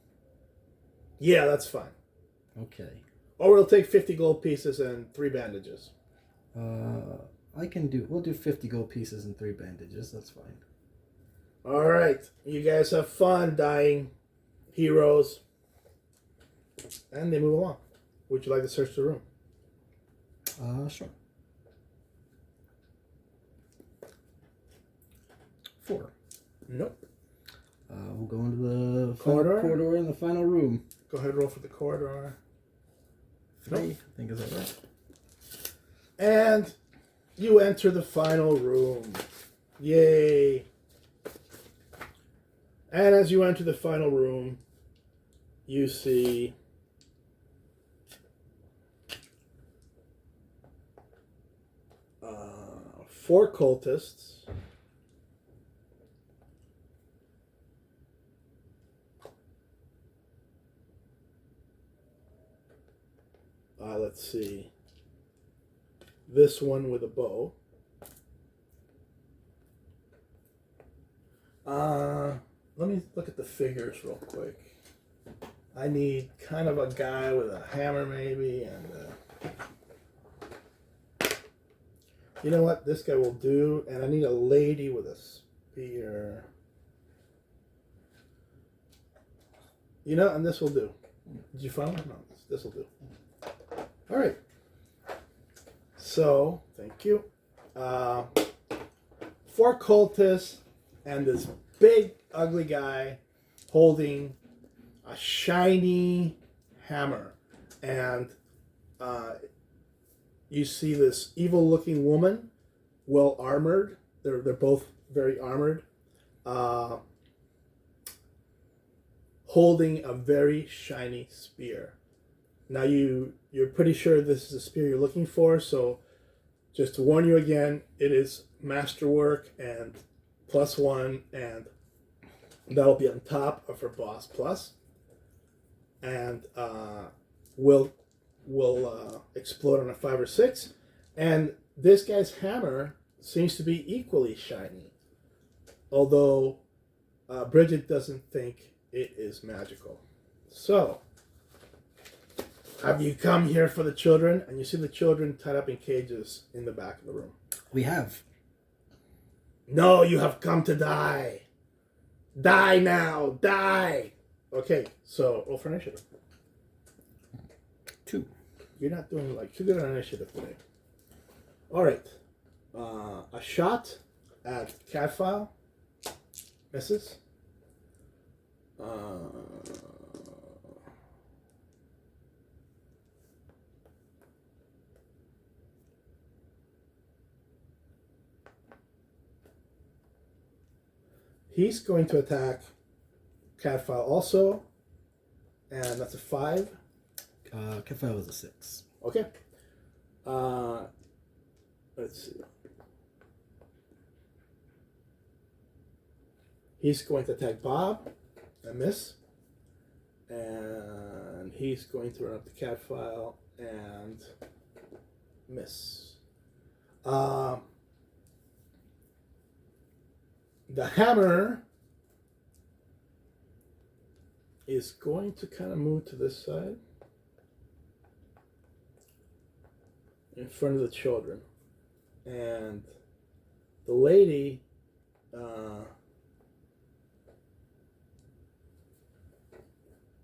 Yeah, that's fine. Okay. Or we'll take 50 gold pieces and 3 bandages. We'll do 50 gold pieces and 3 bandages. That's fine. All right. You guys have fun, dying heroes. And they move along. Would you like to search the room? Sure. 4. Nope. We'll go into the corridor in the final room. Go ahead and roll for the corridor. 3, Nope. I think is that right? And you enter the final room. Yay. And as you enter the final room, you see four cultists. Let's see. This one with a bow. Let me look at the figures real quick. I need kind of a guy with a hammer maybe, and you know what? This guy will do, and I need a lady with a spear. You know, and this will do. Did you find one? No, this will do. All right. So, thank you. 4 cultists and this big, ugly guy holding a shiny hammer. And you see this evil-looking woman, well armored. They're both very armored, holding a very shiny spear. Now you're pretty sure this is the spear you're looking for, so just to warn you again, it is masterwork and +1, and that'll be on top of her boss plus, and will explode on a 5 or 6, and this guy's hammer seems to be equally shiny, although Bridget doesn't think it is magical. So, have you come here for the children? And you see the children tied up in cages in the back of the room. We have. No, you have come to die. Die now. Die. Okay, so roll for initiative. 2. You're not doing like too good on initiative today. All right. A shot at Catfile. Misses. He's going to attack Catfile also, and that's a 5. Catfile was a 6. Okay. Let's see. He's going to attack Bob, and miss. And he's going to run up to Catfile and miss. The hammer is going to kind of move to this side in front of the children. And the lady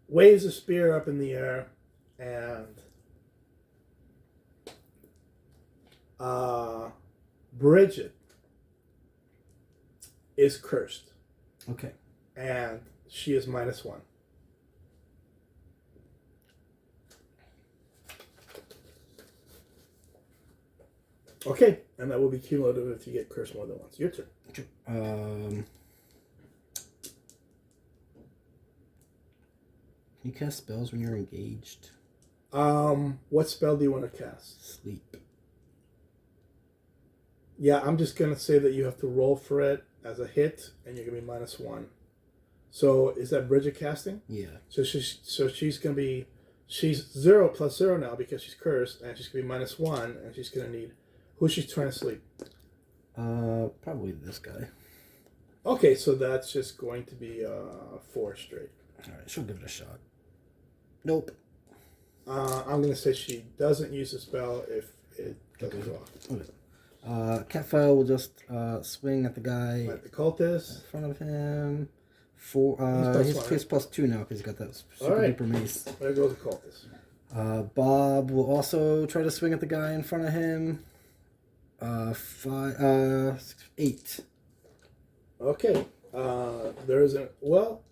waves a spear up in the air, and Bridget is cursed. Okay. And she is -1. Okay, and that will be cumulative if you get cursed more than once. Your turn. Can you cast spells when you're engaged? What spell do you want to cast? Sleep. Yeah, I'm just gonna say that you have to roll for it as a hit, and you're gonna be -1. So is that Bridget casting? Yeah. So she's gonna be 0 + 0 now because she's cursed, and she's gonna be -1, and she's gonna need who's she trying to sleep? Probably this guy. Okay, so that's just going to be 4 straight. All right, she'll give it a shot. Nope. I'm gonna say she doesn't use the spell if it goes off. Okay. Catfile will just swing at the guy Like the cultist in front of him. He's +2 now because he's got that super duper mace. There goes the cultist. Bob will also try to swing at the guy in front of him. 8. Okay. There isn't. Well,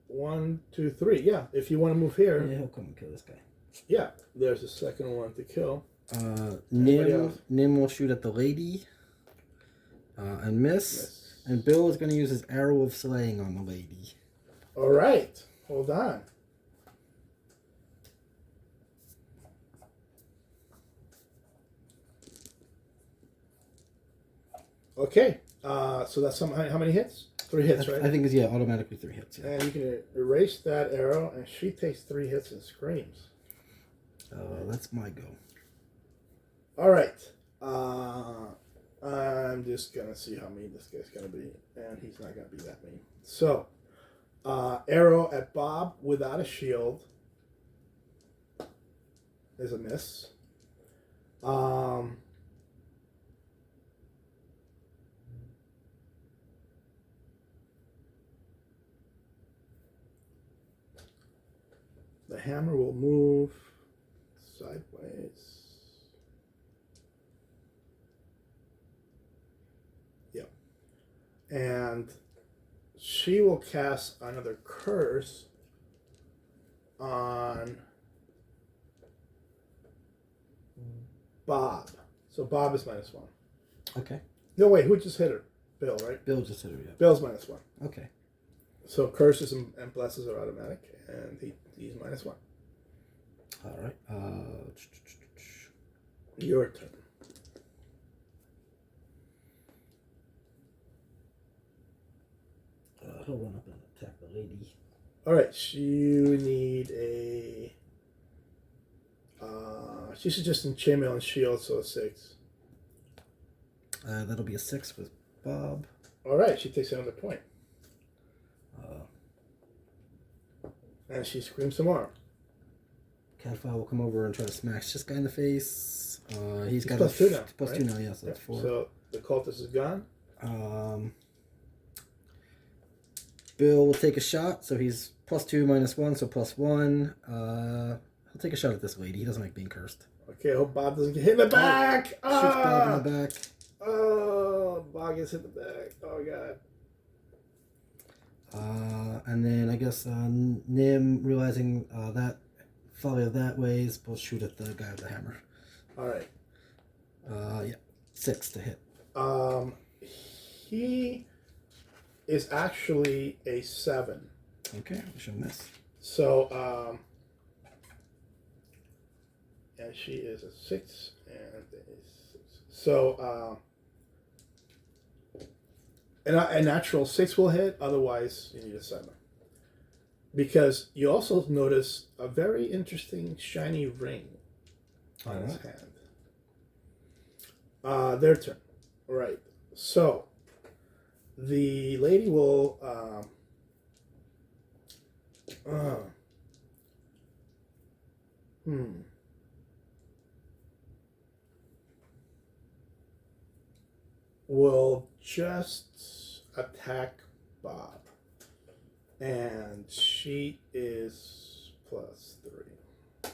1, 2, 3. Yeah, if you want to move here. Yeah, he'll come and kill this guy. Yeah, there's a second one to kill. Nim will shoot at the lady and miss. And Bill is going to use his arrow of slaying on the lady. All right, hold on. Okay, so that's how many hits? 3 hits, right? I think it's automatically 3 hits. Yeah. And you can erase that arrow, and she takes 3 hits and screams. That's my go. All right. I'm just gonna see how mean this guy's gonna be, and he's not gonna be that mean. So, arrow at Bob without a shield is a miss. The hammer will move sideways. Yep. And she will cast another curse on Bob. So Bob is -1. Okay. No, wait, who just hit her? Bill, right? Bill just hit her, yeah. Bill's -1. Okay. So curses and blesses are automatic, and he's -1. All right. Your turn. He'll run up and attack the lady. All right, you need a. She's just in chainmail and shield, so a 6. That'll be a 6 with Bob. All right, she takes another point. And she screams some more. Catfile will come over and try to smash this guy in the face. He's got +2 now. +2 now, yeah, so that's 4. So the cultist is gone. Bill will take a shot, so he's +2 -1, so +1. He'll take a shot at this lady. He doesn't like being cursed. Okay, I hope Bob doesn't get hit in the back. Shoots Bob in the back. Oh, Bob gets hit in the back. Oh, God. And then I guess Nim, realizing that folly of that ways, will shoot at the guy with the hammer. All right. Yeah, 6 to hit. He is actually a 7. Okay, we should miss. So, and she is a 6 and a 6. So, a natural 6 will hit. Otherwise, you need a 7. Because you also notice a very interesting shiny ring on his hand. Their turn. All right. So, the lady will Will just attack Bob. And she is +3.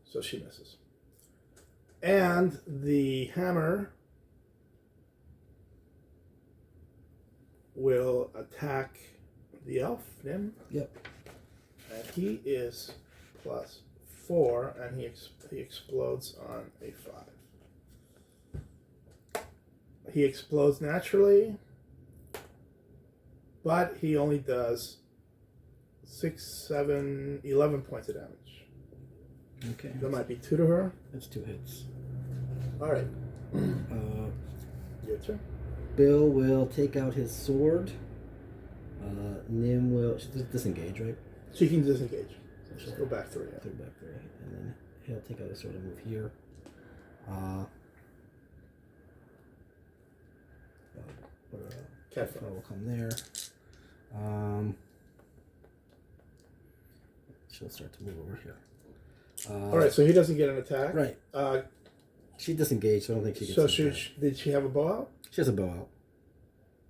So she misses. And the hammer will attack the elf, Nim. Yep. And he is +4, and he explodes on a 5. He explodes naturally, but he only does 6, 7, 11 points of damage. Okay. That might be 2 to her. That's 2 hits. All right. Your turn. Bill will take out his sword. Nim will disengage, right? She can disengage. So she'll go back 3. Yeah. 3 back 3. And then he'll take out his sword and move here. Catfire will come there. She'll start to move over here. All right, so he doesn't get an attack. Right. She disengaged, so I don't think she gets. So did she have a bow out? She has a bow out.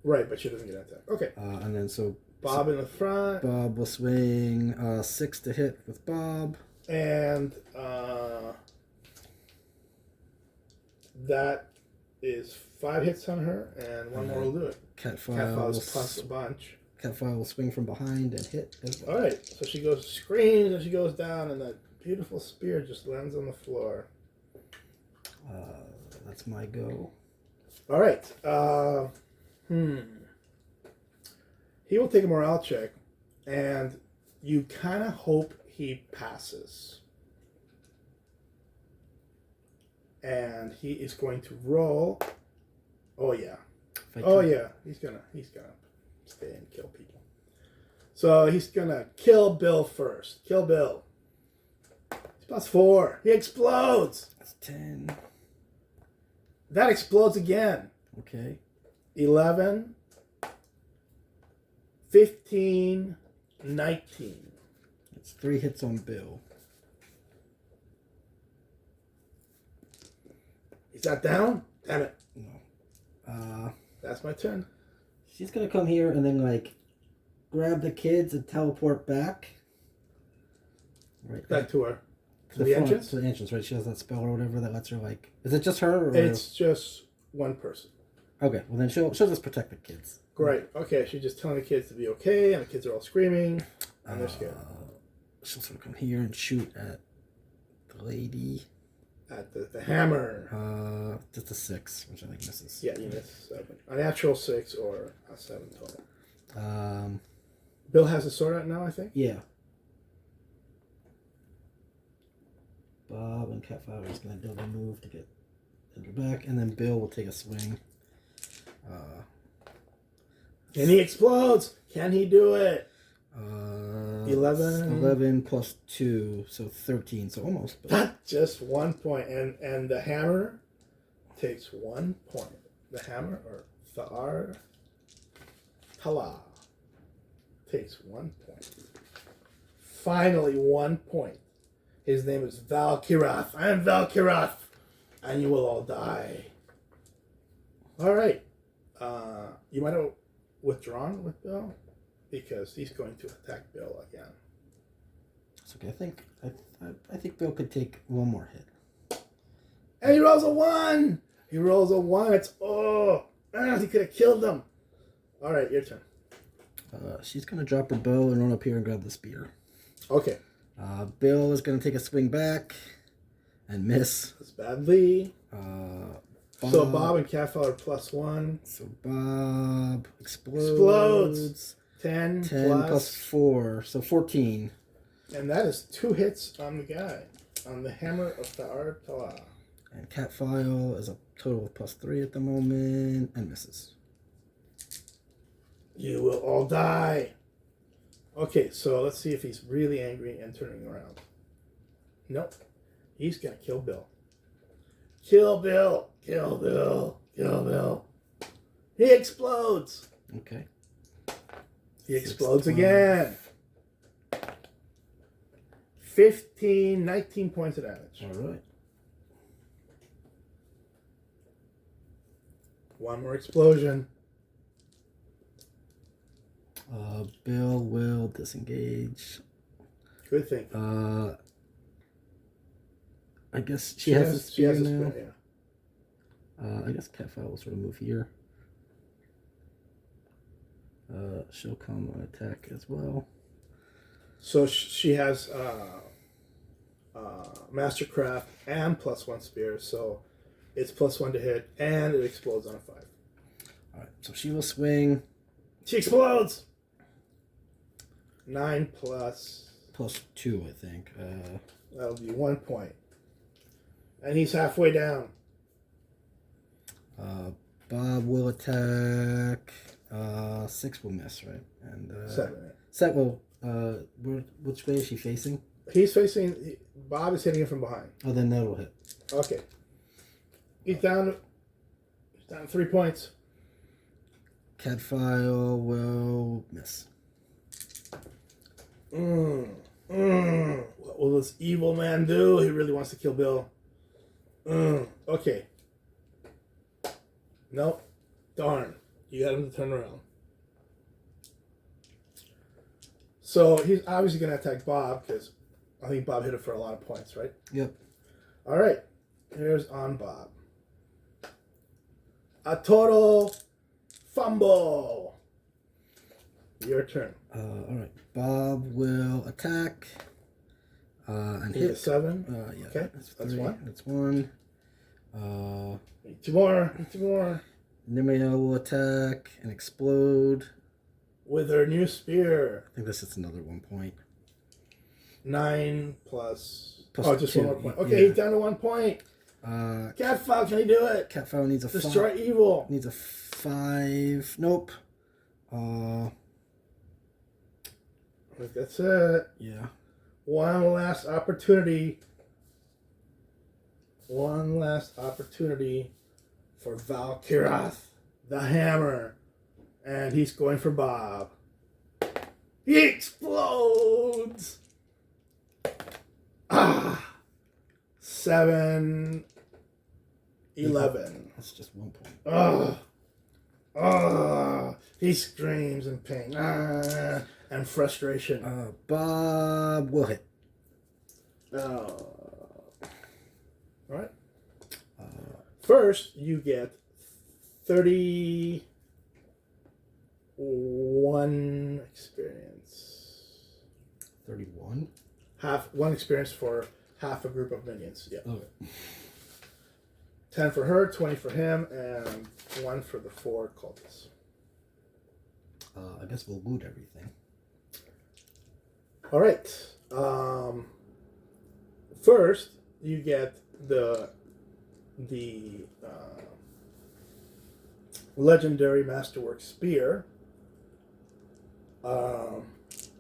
Right, but she doesn't get an attack. Okay. And then Bob in the front. Bob will swing 6 to hit with Bob. And that is 5 hits on her, and one more will do it. Catfile's plus a bunch. Catfile will swing from behind and hit as well. All right, so she screams, and she goes down, and that beautiful spear just lands on the floor. That's my go. All right. He will take a morale check, and you kind of hope he passes. And he is going to roll. Oh yeah. Yeah. He's gonna stay and kill people. So he's gonna kill Bill first. Kill Bill. He's +4. He explodes. That's 10. That explodes again. Okay. 11, 15, 19. That's 3 hits on Bill. Is that down? Damn it. No. That's my turn. She's gonna come here and then grab the kids and teleport back. Right. Back to her. To the entrance? To the entrance, right? She has that spell or whatever that lets her Is it just her? Or... It's just one person. Okay, well then she'll just protect the kids. Great. Okay, she's just telling the kids to be okay, and the kids are all screaming, and they're scared. She'll sort of come here and shoot at the lady. At the hammer. Just a 6, which I think misses. Yeah, you miss 7. A natural 6 or a 7 total. Bill has a sword out now, I think? Yeah. Bob and Catfire is going to double move to get into the back, and then Bill will take a swing. And he explodes! Can he do it? 11. 11 plus 2, so 13, so almost. But just 1 point. And the hammer takes 1 point. The hammer, or Tha'ar Tala, takes 1 point. Finally, 1 point. His name is Valkirath. I am Valkirath, and you will all die. All right. You might have withdrawn with Bill, because he's going to attack Bill again. It's okay. I think Bill could take 1 more hit. And he rolls a 1. He rolls a 1. It's he could have killed them. All right, your turn. She's gonna drop her bow and run up here and grab the spear. Okay. Bill is gonna take a swing back and miss. That's badly. So Bob and Catfall are +1. So Bob explodes. 10 plus 4, so 14. And that is 2 hits on the guy, on the hammer of Tha'ar Tala. And Catfile is a total of +3 at the moment, and misses. You will all die. Okay, so let's see if he's really angry and turning around. Nope. He's going to kill Bill. Kill Bill. Kill Bill. Kill Bill. He explodes. Okay. He explodes again. 19 points of damage. All right. One more explosion. Bill will disengage. Good thing. I guess she has a spear a now. spear, I guess Catfire will sort of move here. She'll come on attack as well. So she has Mastercraft and +1 spear, so it's +1 to hit, and it explodes on a 5. All right, so she will swing. She explodes. 9 plus. +2, I think. That'll be 1 point, and he's halfway down. Bob will attack. 6 will miss, right? And 7. 7 will. Which way is she facing? He's facing. Bob is hitting him from behind. Oh, then that'll hit. Okay. He's down 3 points. Catfile will miss. What will this evil man do? He really wants to kill Bill. Okay. Nope. Darn. You got him to turn around. So he's obviously going to attack Bob because I think Bob hit him for a lot of points, right? Yep. All right. Here's on Bob. A total fumble. Your turn. All right. Bob will attack. And Hit a hit. 7. Yeah. Okay. That's 1. That's 1. Need 2 more. Need 2 more. Nimeo will attack and explode. With her new spear. I think this is another 1 point. 9 plus. Plus Oh, just 2, 1 more point. Okay, yeah. he's down to 1 point. Catfile, can he do it? Catfire needs a Destroy evil. Needs a 5. Nope. I think that's it. Yeah. One last opportunity. One last opportunity for Valkyrath, the hammer. And he's going for Bob. He explodes. 7, 11. That's just 1 point. He screams in pain and frustration. Bob will hit. All right. First, you get 31 experience. 31? One experience for half a group of minions. Yeah. Okay. 10 for her, 20 for him, and 1 for the 4 cultists. I guess we'll loot everything. All right. First, you get the legendary masterwork spear,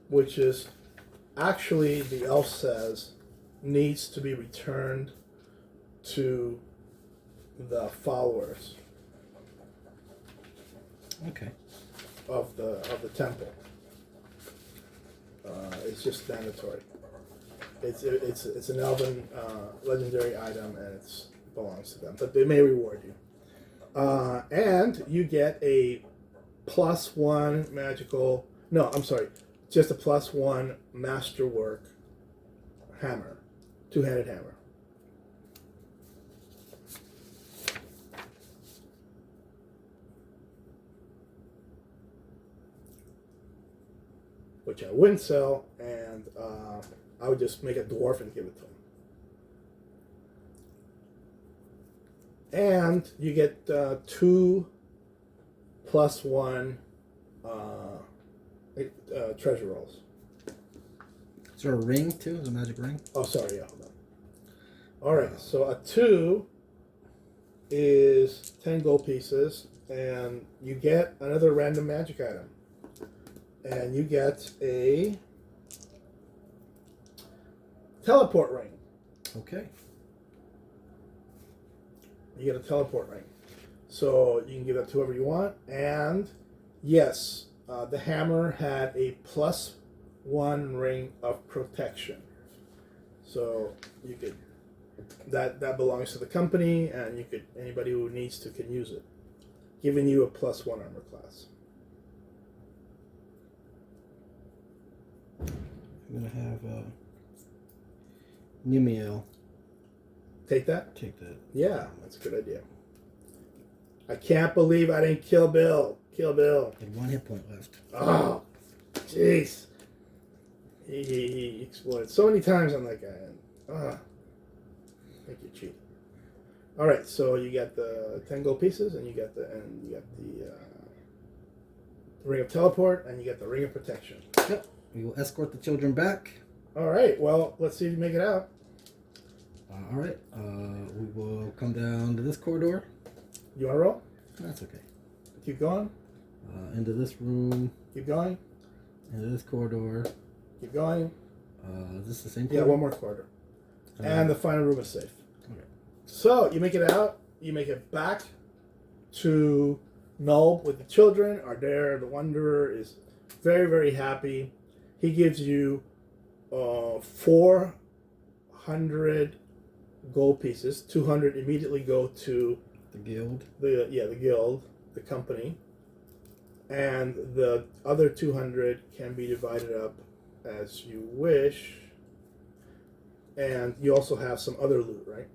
which is actually, the elf says, needs to be returned to the followers Okay. of the temple. It's just mandatory. It's an elven legendary item, and it belongs to them, but they may reward you. And you get a +1 magical. No, I'm sorry, just a +1 masterwork hammer, 2-handed hammer. Which I wouldn't sell, and I would just make a dwarf and give it to him. And you get 2 +1 treasure rolls. Is there a ring too? Is a magic ring? Oh, sorry, yeah, hold on. All right, so a 2 is 10 gold pieces, and you get another random magic item. And you get a teleport ring. Okay. You get a teleport ring. So you can give that to whoever you want. And yes, the hammer had a +1 ring of protection. So you could that belongs to the company, and you could anybody who needs to can use it, giving you a +1 armor class. I'm gonna have Nimiel. Take that? Take that. Yeah, that's a good idea. I can't believe I didn't kill Bill. Kill Bill. And 1 hit point left. Oh, jeez. He exploded so many times on that guy. I think you cheated. All right, so you got the 10 gold pieces, and you got the ring of teleport, and you got the ring of protection. Yep. We will escort the children back. All right. Well, let's see if you make it out. All right. We will come down to this corridor. You want to roll? That's okay. Keep going. Into this room. Keep going. Into this corridor. Keep going. Is this the same Yeah, corridor? one more corridor. And the final room is safe. Okay. So you make it out. You make it back to Null with the children are there. The Wanderer is very, very happy. He gives you 400 gold pieces. 200 immediately go to the guild. The guild, the company, and the other 200 can be divided up as you wish. And you also have some other loot, right?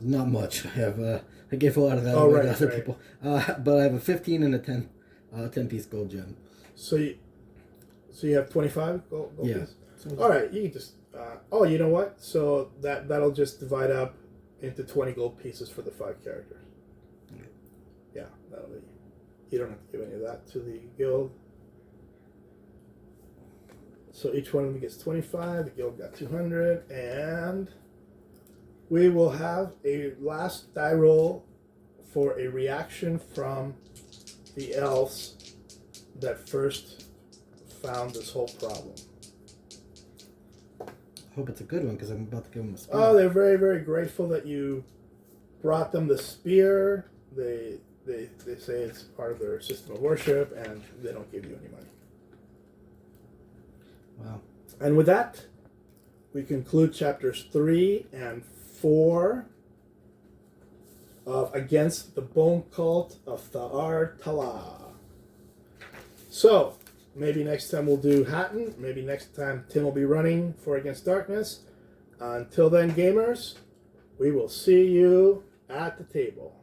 Not much. I have. I gave a lot of that Oh, away right, to other right. people. But I have a 15 and a 10 piece gold gem. So you have 25 gold Yeah. pieces? All right, you can just... you know what? So that'll just divide up into 20 gold pieces for the 5 characters. Okay. Yeah, that'll be... You don't have to give any of that to the guild. So each one of them gets 25. The guild got 200. And we will have a last die roll for a reaction from the elves that first found this whole problem. I hope it's a good one because I'm about to give them a spear. Oh, they're very, very grateful that you brought them the spear. They say it's part of their system of worship, and they don't give you any money. Wow. And with that, we conclude chapters 3 and 4 of Against the Bone Cult of Tha'ar Tala. So, maybe next time we'll do Hatton. Maybe next time Tim will be running for Against Darkness. Until then, gamers, we will see you at the table.